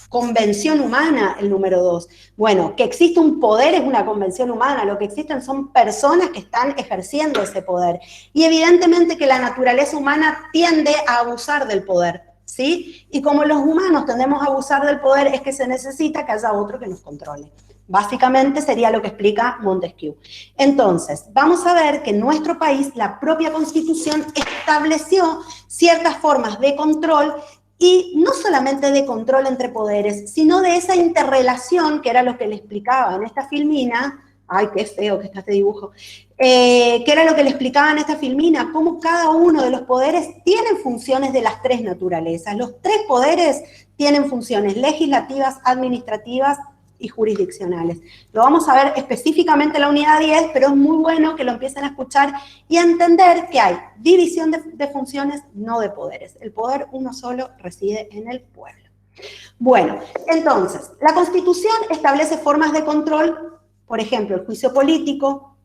convención humana el número 2. Bueno, que existe un poder es una convención humana, lo que existen son personas que están ejerciendo ese poder. Y evidentemente que la naturaleza humana tiende a abusar del poder, ¿sí? Y como los humanos tendemos a abusar del poder, es que se necesita que haya otro que nos controle. Básicamente sería lo que explica Montesquieu. Entonces, vamos a ver que en nuestro país la propia Constitución estableció ciertas formas de control, y no solamente de control entre poderes, sino de esa interrelación, que era lo que le explicaba en esta filmina. Ay, qué feo que está este dibujo. Que era lo que le explicaba en esta filmina, cómo cada uno de los poderes tiene funciones de las 3 naturalezas. Los 3 poderes tienen funciones legislativas, administrativas y jurisdiccionales. Lo vamos a ver específicamente en la unidad 10, pero es muy bueno que lo empiecen a escuchar y a entender que hay división de funciones, no de poderes. El poder uno solo reside en el pueblo. Bueno, entonces, la Constitución establece formas de control, por ejemplo, el juicio político,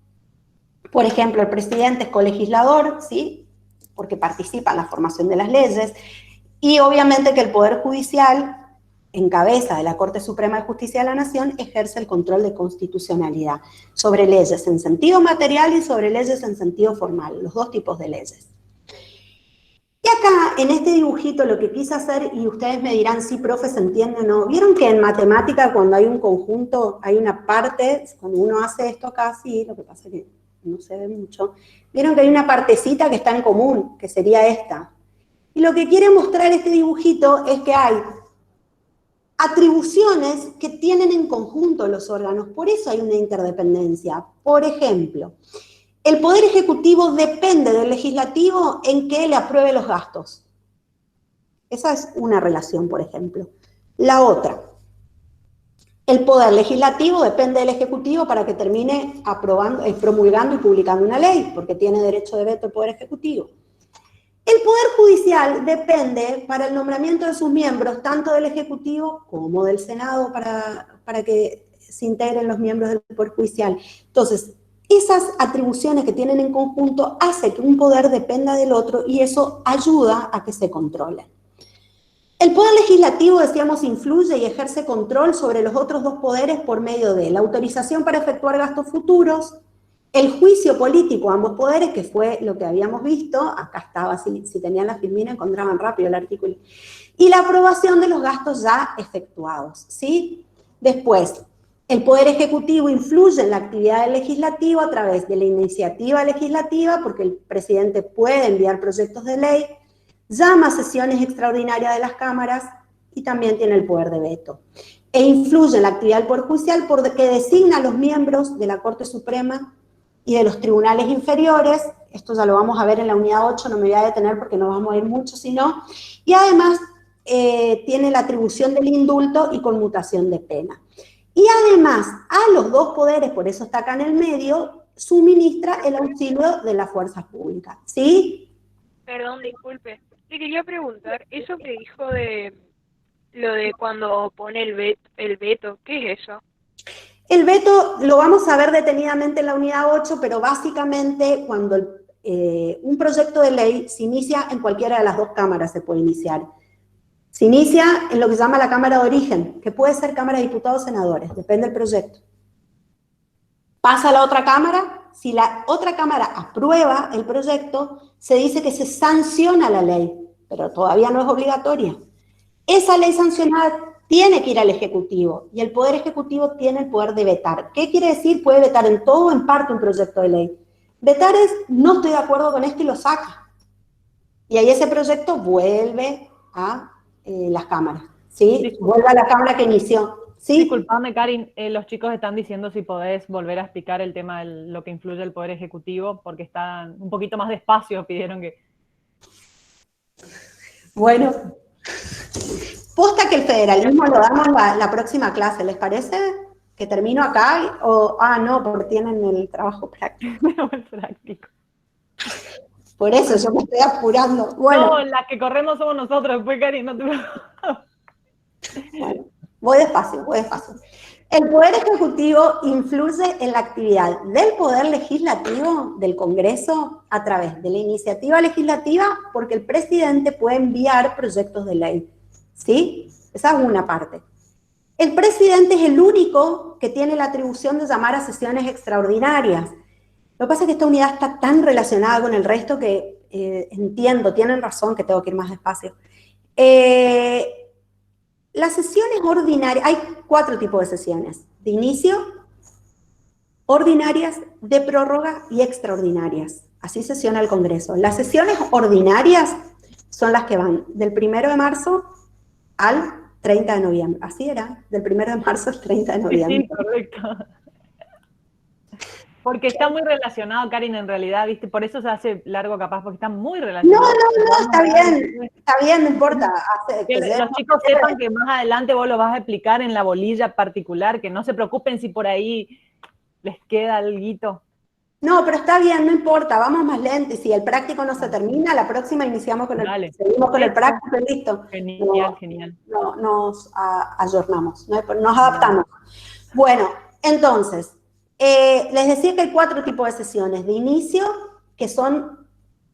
por ejemplo, el presidente es colegislador, ¿sí? Porque participa en la formación de las leyes, y obviamente que el Poder Judicial, en cabeza de la Corte Suprema de Justicia de la Nación, ejerce el control de constitucionalidad sobre leyes en sentido material y sobre leyes en sentido formal, los dos tipos de leyes. Y acá, en este dibujito, lo que quise hacer, y ustedes me dirán, sí, profe, ¿se entiende o no? ¿Vieron que en matemática, cuando hay un conjunto, hay una parte, cuando uno hace esto acá, sí, lo que pasa es que no se ve mucho, vieron que hay una partecita que está en común, que sería esta. Y lo que quiere mostrar este dibujito es que hay atribuciones que tienen en conjunto los órganos, por eso hay una interdependencia. Por ejemplo, el Poder Ejecutivo depende del Legislativo en que le apruebe los gastos. Esa es una relación, por ejemplo. La otra, el Poder Legislativo depende del Ejecutivo para que termine promulgando y publicando una ley, porque tiene derecho de veto el Poder Ejecutivo. El Poder Judicial depende para el nombramiento de sus miembros, tanto del Ejecutivo como del Senado, para que se integren los miembros del Poder Judicial. Entonces, esas atribuciones que tienen en conjunto hacen que un poder dependa del otro y eso ayuda a que se controle. El Poder Legislativo, decíamos, influye y ejerce control sobre los otros dos poderes por medio de la autorización para efectuar gastos futuros, el juicio político a ambos poderes, que fue lo que habíamos visto, acá estaba, si tenían la filmina encontraban rápido el artículo, y la aprobación de los gastos ya efectuados, ¿sí? Después, el Poder Ejecutivo influye en la actividad del Legislativo a través de la iniciativa legislativa, porque el presidente puede enviar proyectos de ley, llama a sesiones extraordinarias de las cámaras y también tiene el poder de veto. E influye en la actividad del Poder Judicial porque designa a los miembros de la Corte Suprema y de los tribunales inferiores, esto ya lo vamos a ver en la unidad 8, no me voy a detener porque no vamos a ir mucho, sino, y además tiene la atribución del indulto y conmutación de pena. Y además, a los dos poderes, por eso está acá en el medio, suministra el auxilio de las fuerzas públicas, ¿sí? Perdón, disculpe. Le quería preguntar, eso que dijo de lo de cuando pone el veto, ¿qué es eso? El veto lo vamos a ver detenidamente en la unidad 8, pero básicamente cuando un proyecto de ley se inicia en cualquiera de las dos cámaras, se puede iniciar. Se inicia en lo que se llama la Cámara de Origen, que puede ser Cámara de Diputados o Senadores, depende del proyecto. Pasa a la otra Cámara, si la otra Cámara aprueba el proyecto, se dice que se sanciona la ley, pero todavía no es obligatoria. Esa ley sancionada tiene que ir al Ejecutivo, y el Poder Ejecutivo tiene el poder de vetar. ¿Qué quiere decir? Puede vetar en todo o en parte un proyecto de ley. Vetar es, no estoy de acuerdo con esto y lo saca. Y ahí ese proyecto vuelve a las cámaras, ¿sí? Vuelve a la cámara que inició. ¿Sí? Disculpame, Karin, los chicos están diciendo si podés volver a explicar el tema de lo que influye el Poder Ejecutivo, porque están un poquito más despacio, pidieron que... Bueno, posta que el federalismo lo damos la próxima clase, ¿les parece? ¿Que termino acá? O, no, porque tienen el trabajo práctico. El práctico. Por eso yo me estoy apurando. Bueno, no, las que corremos somos nosotros, después, Karin, no te... Bueno, voy despacio. El Poder Ejecutivo influye en la actividad del Poder Legislativo, del Congreso, a través de la iniciativa legislativa, porque el presidente puede enviar proyectos de ley, ¿sí? Esa es una parte. El presidente es el único que tiene la atribución de llamar a sesiones extraordinarias. Lo que pasa es que esta unidad está tan relacionada con el resto que entiendo, tienen razón que tengo que ir más despacio. Las sesiones ordinarias, hay 4 tipos de sesiones: de inicio, ordinarias, de prórroga y extraordinarias. Así sesiona el Congreso. Las sesiones ordinarias son las que van del 1 de marzo al 30 de noviembre. Así era, del 1 de marzo al 30 de noviembre. Sí, correcto. Porque está muy relacionado, Karin, en realidad, ¿viste? Por eso se hace largo capaz, porque está muy relacionado. No, está bien, no importa. Que los chicos sepan que más adelante vos lo vas a explicar en la bolilla particular, que no se preocupen si por ahí les queda alguito. No, pero está bien, no importa, vamos más lento. Y si el práctico no se termina, la próxima iniciamos con seguimos con el práctico y listo. Genial, genial. No, nos ayornamos, nos adaptamos. Bueno, entonces, les decía que hay 4 tipos de sesiones. De inicio, que son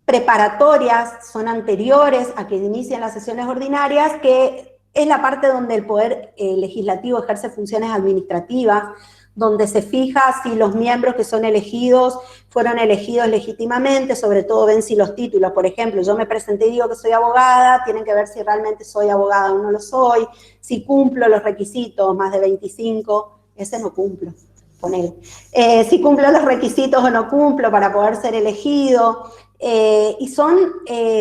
preparatorias, son anteriores a que inicien las sesiones ordinarias, que es la parte donde el poder legislativo ejerce funciones administrativas, donde se fija si los miembros que son elegidos fueron elegidos legítimamente, sobre todo ven si los títulos, por ejemplo, yo me presenté y digo que soy abogada, tienen que ver si realmente soy abogada o no lo soy, si cumplo los requisitos, más de 25, ese no cumplo, ponele. Si cumplo los requisitos o no cumplo para poder ser elegido, y son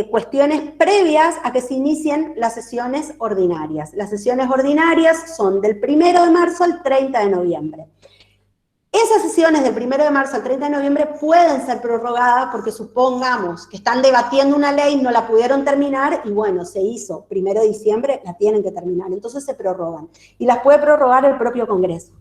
cuestiones previas a que se inicien las sesiones ordinarias. Las sesiones ordinarias son del 1 de marzo al 30 de noviembre. Esas sesiones del 1 de marzo al 30 de noviembre pueden ser prorrogadas porque supongamos que están debatiendo una ley, no la pudieron terminar y bueno, se hizo 1 de diciembre, la tienen que terminar, entonces se prorrogan. Y las puede prorrogar el propio Congreso.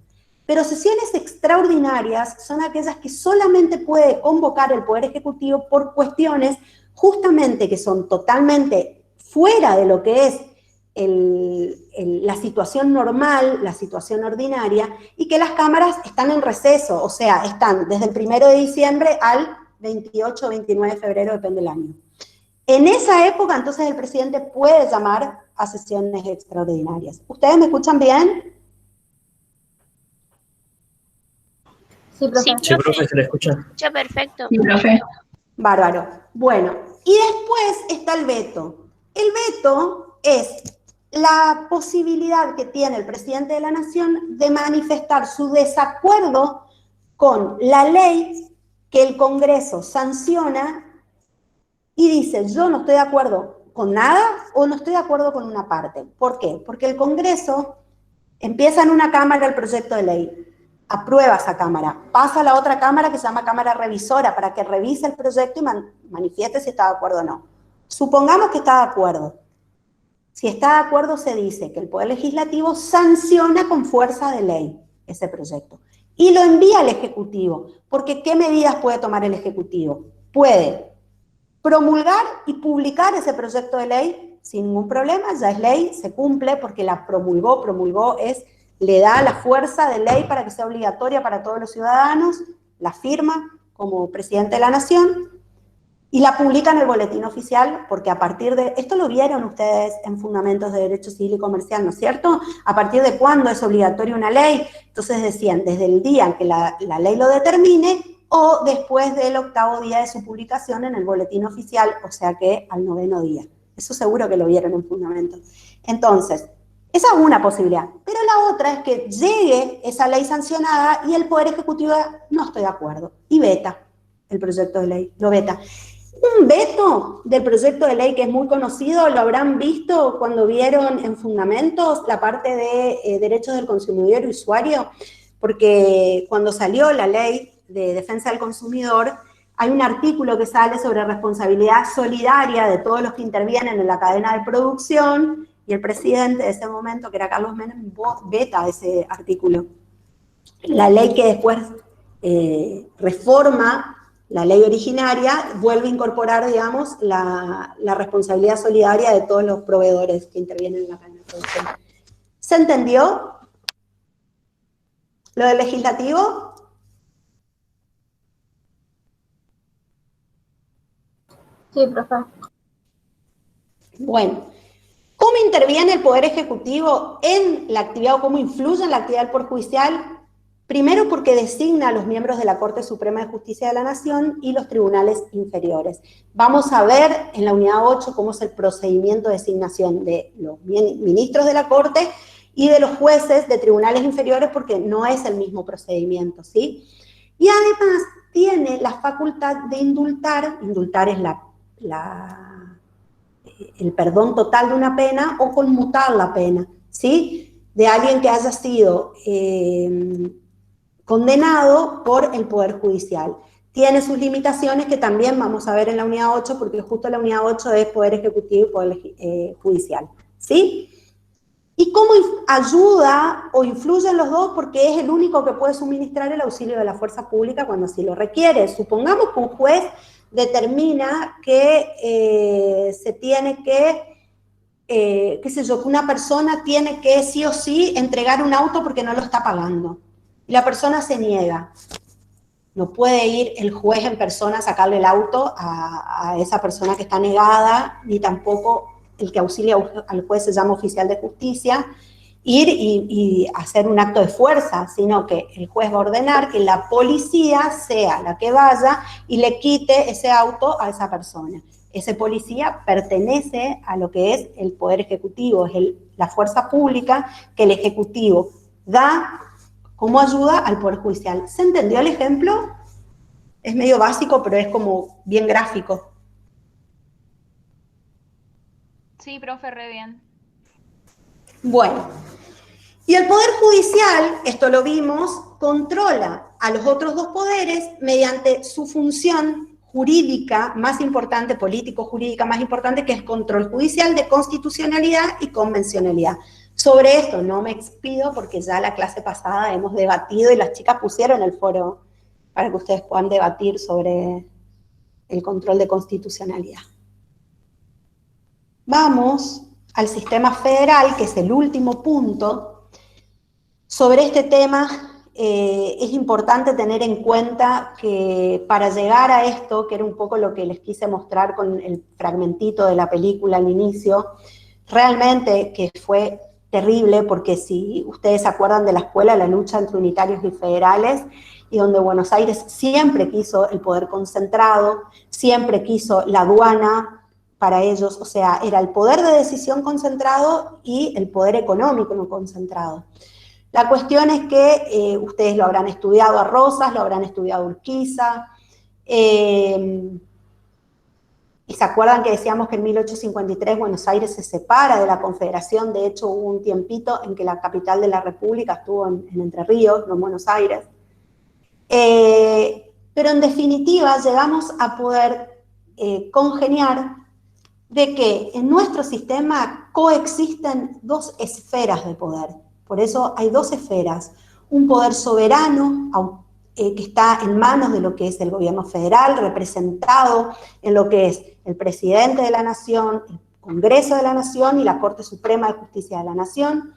Pero sesiones extraordinarias son aquellas que solamente puede convocar el Poder Ejecutivo por cuestiones justamente que son totalmente fuera de lo que es la situación normal, la situación ordinaria, y que las cámaras están en receso, o sea, están desde el 1 de diciembre al 28 o 29 de febrero, depende del año. En esa época, entonces, el presidente puede llamar a sesiones extraordinarias. ¿Ustedes me escuchan bien? Sí, profe. Sí, profe, se le escucha. Ya, perfecto. Sí, profe. Bárbaro. Bueno, y después está el veto. El veto es la posibilidad que tiene el presidente de la Nación de manifestar su desacuerdo con la ley que el Congreso sanciona y dice, yo no estoy de acuerdo con nada o no estoy de acuerdo con una parte. ¿Por qué? Porque el Congreso empieza en una cámara el proyecto de ley, aprueba esa cámara, pasa a la otra cámara que se llama cámara revisora para que revise el proyecto y manifieste si está de acuerdo o no. Supongamos que está de acuerdo. Si está de acuerdo, se dice que el Poder Legislativo sanciona con fuerza de ley ese proyecto y lo envía al Ejecutivo, porque ¿qué medidas puede tomar el Ejecutivo? Puede promulgar y publicar ese proyecto de ley sin ningún problema, ya es ley, se cumple porque la promulgó le da la fuerza de ley para que sea obligatoria para todos los ciudadanos, la firma como presidente de la Nación, y la publica en el boletín oficial, porque a partir de, esto lo vieron ustedes en Fundamentos de Derecho Civil y Comercial, ¿no es cierto? A partir de cuándo es obligatoria una ley, entonces decían, desde el día en que la ley lo determine, o después del 8º día de su publicación en el boletín oficial, o sea que al 9º día. Eso seguro que lo vieron en Fundamentos. Entonces, esa es una posibilidad, pero la otra es que llegue esa ley sancionada y el Poder Ejecutivo no estoy de acuerdo, y veta el proyecto de ley, lo veta. Un veto del proyecto de ley que es muy conocido, lo habrán visto cuando vieron en Fundamentos la parte de derechos del consumidor y usuario, porque cuando salió la ley de defensa del consumidor, hay un artículo que sale sobre responsabilidad solidaria de todos los que intervienen en la cadena de producción, y el presidente de ese momento, que era Carlos Menem, veta ese artículo. La ley que después reforma la ley originaria, vuelve a incorporar, digamos, la responsabilidad solidaria de todos los proveedores que intervienen en la cadena de producción. ¿Se entendió lo del legislativo? Sí, profe. Bueno, ¿cómo interviene el Poder Ejecutivo en la actividad o cómo influye en la actividad del Poder Judicial? Primero porque designa a los miembros de la Corte Suprema de Justicia de la Nación y los tribunales inferiores. Vamos a ver en la unidad 8 cómo es el procedimiento de designación de los ministros de la Corte y de los jueces de tribunales inferiores porque no es el mismo procedimiento, ¿sí? Y además tiene la facultad de indultar es el perdón total de una pena o conmutar la pena, ¿sí? De alguien que haya sido condenado por el Poder Judicial. Tiene sus limitaciones que también vamos a ver en la unidad 8, porque justo la unidad 8 es Poder Ejecutivo y Poder Judicial, ¿sí? ¿Y cómo ayuda o influyen los dos? Porque es el único que puede suministrar el auxilio de la fuerza pública cuando así lo requiere. Supongamos que un juez determina que se tiene que, qué sé yo, que una persona tiene que sí o sí entregar un auto porque no lo está pagando. Y la persona se niega. No puede ir el juez en persona a sacarle el auto a esa persona que está negada, ni tampoco el que auxilia al juez se llama oficial de justicia, ir y hacer un acto de fuerza, sino que el juez va a ordenar que la policía sea la que vaya y le quite ese auto a esa persona. Ese policía pertenece a lo que es el Poder Ejecutivo, es la fuerza pública que el Ejecutivo da como ayuda al Poder Judicial. ¿Se entendió el ejemplo? Es medio básico, pero es como bien gráfico. Sí, profe, re bien. Bueno, y el Poder Judicial, esto lo vimos, controla a los otros dos poderes mediante su función jurídica más importante, político-jurídica más importante, que es control judicial de constitucionalidad y convencionalidad. Sobre esto no me expido porque ya la clase pasada hemos debatido y las chicas pusieron el foro para que ustedes puedan debatir sobre el control de constitucionalidad. Vamos al sistema federal, que es el último punto. Sobre este tema es importante tener en cuenta que para llegar a esto, que era un poco lo que les quise mostrar con el fragmentito de la película al inicio, realmente que fue terrible, porque si ustedes se acuerdan de la escuela, la lucha entre unitarios y federales, y donde Buenos Aires siempre quiso el poder concentrado, siempre quiso la aduana para ellos, o sea, era el poder de decisión concentrado y el poder económico no concentrado. La cuestión es que ustedes lo habrán estudiado a Rosas, lo habrán estudiado a Urquiza, y se acuerdan que decíamos que en 1853 Buenos Aires se separa de la Confederación. De hecho hubo un tiempito en que la capital de la República estuvo en Entre Ríos, no en Buenos Aires. Pero en definitiva llegamos a poder congeniar de que en nuestro sistema coexisten dos esferas de poder. Por eso hay dos esferas. Un poder soberano que está en manos de lo que es el gobierno federal, representado en lo que es el presidente de la Nación, el Congreso de la Nación y la Corte Suprema de Justicia de la Nación.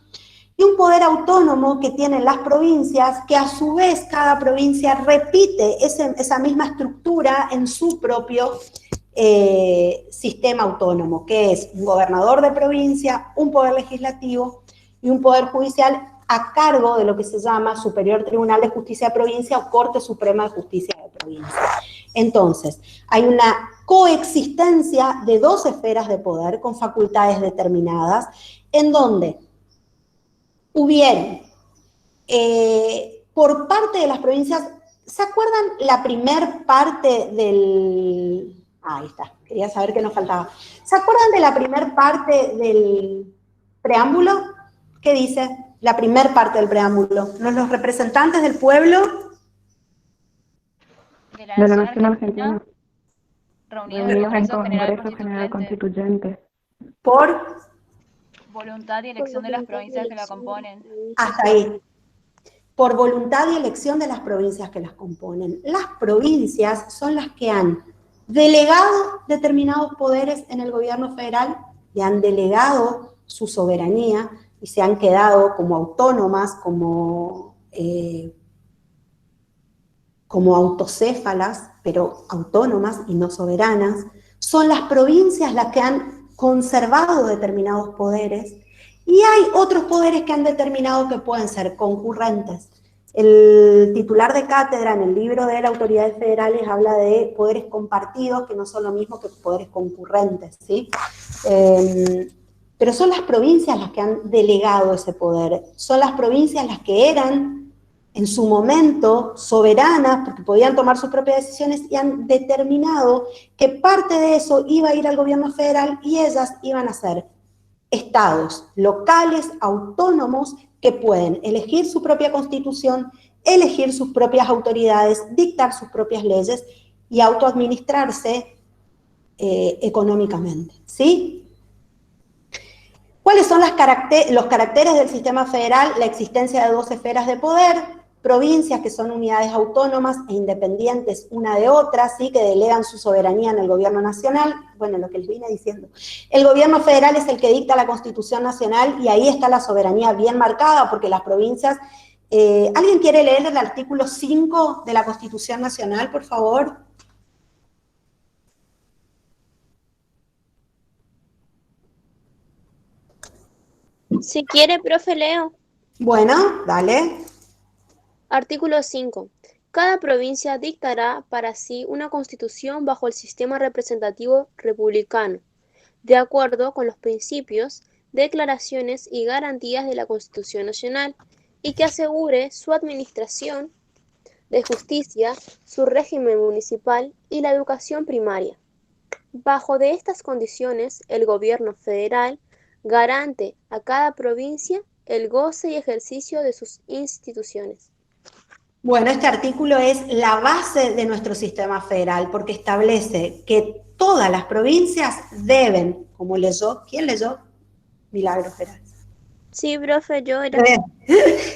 Y un poder autónomo que tienen las provincias, que a su vez cada provincia repite esa misma estructura en su propio sistema autónomo, que es un gobernador de provincia, un poder legislativo y un poder judicial a cargo de lo que se llama Superior Tribunal de Justicia de Provincia o Corte Suprema de Justicia de Provincia. Entonces, hay una coexistencia de dos esferas de poder con facultades determinadas, en donde hubieron, por parte de las provincias, ¿se acuerdan la primer parte del... Ahí está, quería saber qué nos faltaba. ¿Se acuerdan de la primer parte del preámbulo? ¿Qué dice la primer parte del preámbulo? Los representantes del pueblo De la De la Nación Nación Argentina, Argentina, reunidos en el reunidos en Congreso General Congreso General Constituyente, Constituyente, por... voluntad y elección de las provincias que la componen. Hasta ahí. Por voluntad y elección de las provincias que las componen. Las provincias son las que han delegado determinados poderes en el gobierno federal, le han delegado su soberanía y se han quedado como autónomas, como autocéfalas, pero autónomas y no soberanas. Son las provincias las que han conservado determinados poderes y hay otros poderes que han determinado que pueden ser concurrentes. El titular de cátedra en el libro de las autoridades federales habla de poderes compartidos, que no son lo mismo que poderes concurrentes, ¿sí? Pero son las provincias las que han delegado ese poder, son las provincias las que eran en su momento soberanas, porque podían tomar sus propias decisiones y han determinado que parte de eso iba a ir al gobierno federal y ellas iban a ser estados locales, autónomos, que pueden elegir su propia constitución, elegir sus propias autoridades, dictar sus propias leyes y autoadministrarse económicamente, ¿sí? ¿Cuáles son los caracteres del sistema federal? La existencia de 2 esferas de poder, provincias que son unidades autónomas e independientes una de otra, ¿sí? Que delegan su soberanía en el gobierno nacional. Bueno, lo que les vine diciendo. El gobierno federal es el que dicta la Constitución Nacional y ahí está la soberanía bien marcada porque las provincias... ¿Alguien quiere leer el artículo 5 de la Constitución Nacional, por favor? Si quiere, profe, leo. Bueno, dale. Artículo 5. Cada provincia dictará para sí una constitución bajo el sistema representativo republicano, de acuerdo con los principios, declaraciones y garantías de la Constitución Nacional, y que asegure su administración de justicia, su régimen municipal y la educación primaria. Bajo de estas condiciones, el gobierno federal garante a cada provincia el goce y ejercicio de sus instituciones. Bueno, este artículo es la base de nuestro sistema federal porque establece que todas las provincias deben, como leyó, ¿quién leyó? Milagros Geral. Sí, profe, yo era...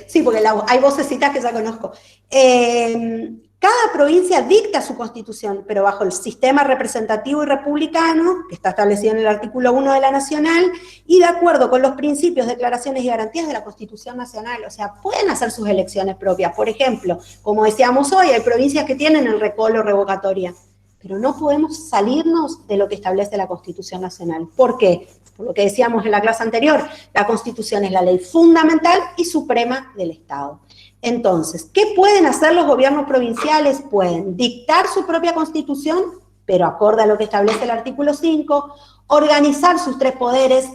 Sí, porque hay vocecitas que ya conozco. Cada provincia dicta su constitución, pero bajo el sistema representativo y republicano, que está establecido en el artículo 1 de la Nacional, y de acuerdo con los principios, declaraciones y garantías de la Constitución Nacional. O sea, pueden hacer sus elecciones propias. Por ejemplo, como decíamos hoy, hay provincias que tienen el recolo revocatoria, pero no podemos salirnos de lo que establece la Constitución Nacional. ¿Por qué? Por lo que decíamos en la clase anterior, la Constitución es la ley fundamental y suprema del Estado. Entonces, ¿qué pueden hacer los gobiernos provinciales? Pueden dictar su propia Constitución, pero acorde a lo que establece el artículo 5, organizar sus 3 poderes,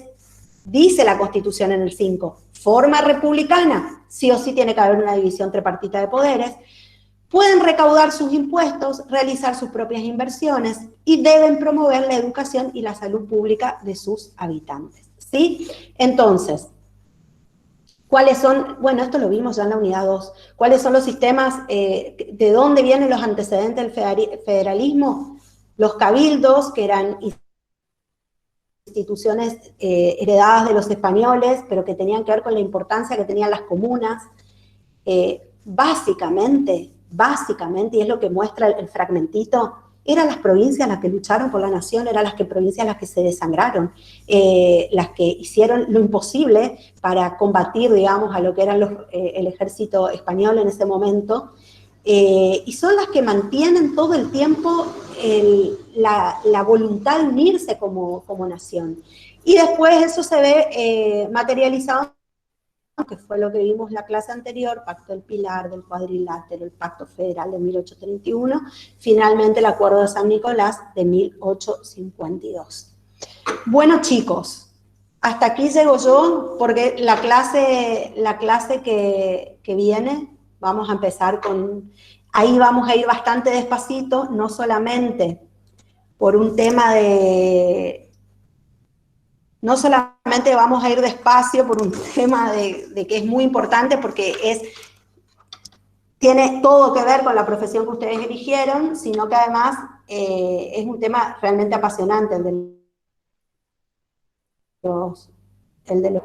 dice la Constitución en el 5, forma republicana, sí o sí tiene que haber una división tripartita de poderes, pueden recaudar sus impuestos, realizar sus propias inversiones y deben promover la educación y la salud pública de sus habitantes, ¿sí? Entonces, ¿cuáles son? Bueno, esto lo vimos ya en la unidad 2. ¿Cuáles son los sistemas? ¿De dónde vienen los antecedentes del federalismo? Los cabildos, que eran instituciones heredadas de los españoles, pero que tenían que ver con la importancia que tenían las comunas. Básicamente, y es lo que muestra el fragmentito, eran las provincias las que lucharon por la nación, eran las provincias las que se desangraron, las que hicieron lo imposible para combatir, digamos, a lo que eran el ejército español en ese momento, y son las que mantienen todo el tiempo la voluntad de unirse como nación. Y después eso se ve materializado, que fue lo que vimos en la clase anterior, Pacto del Pilar, del Cuadrilátero, el Pacto Federal de 1831, finalmente el Acuerdo de San Nicolás de 1852. Bueno, chicos, hasta aquí llego yo, porque la clase que viene, vamos a empezar con... Ahí vamos a ir bastante despacito, no solamente por un tema de... No solamente vamos a ir despacio por un tema de que es muy importante porque tiene todo que ver con la profesión que ustedes eligieron, sino que además es un tema realmente apasionante, el de los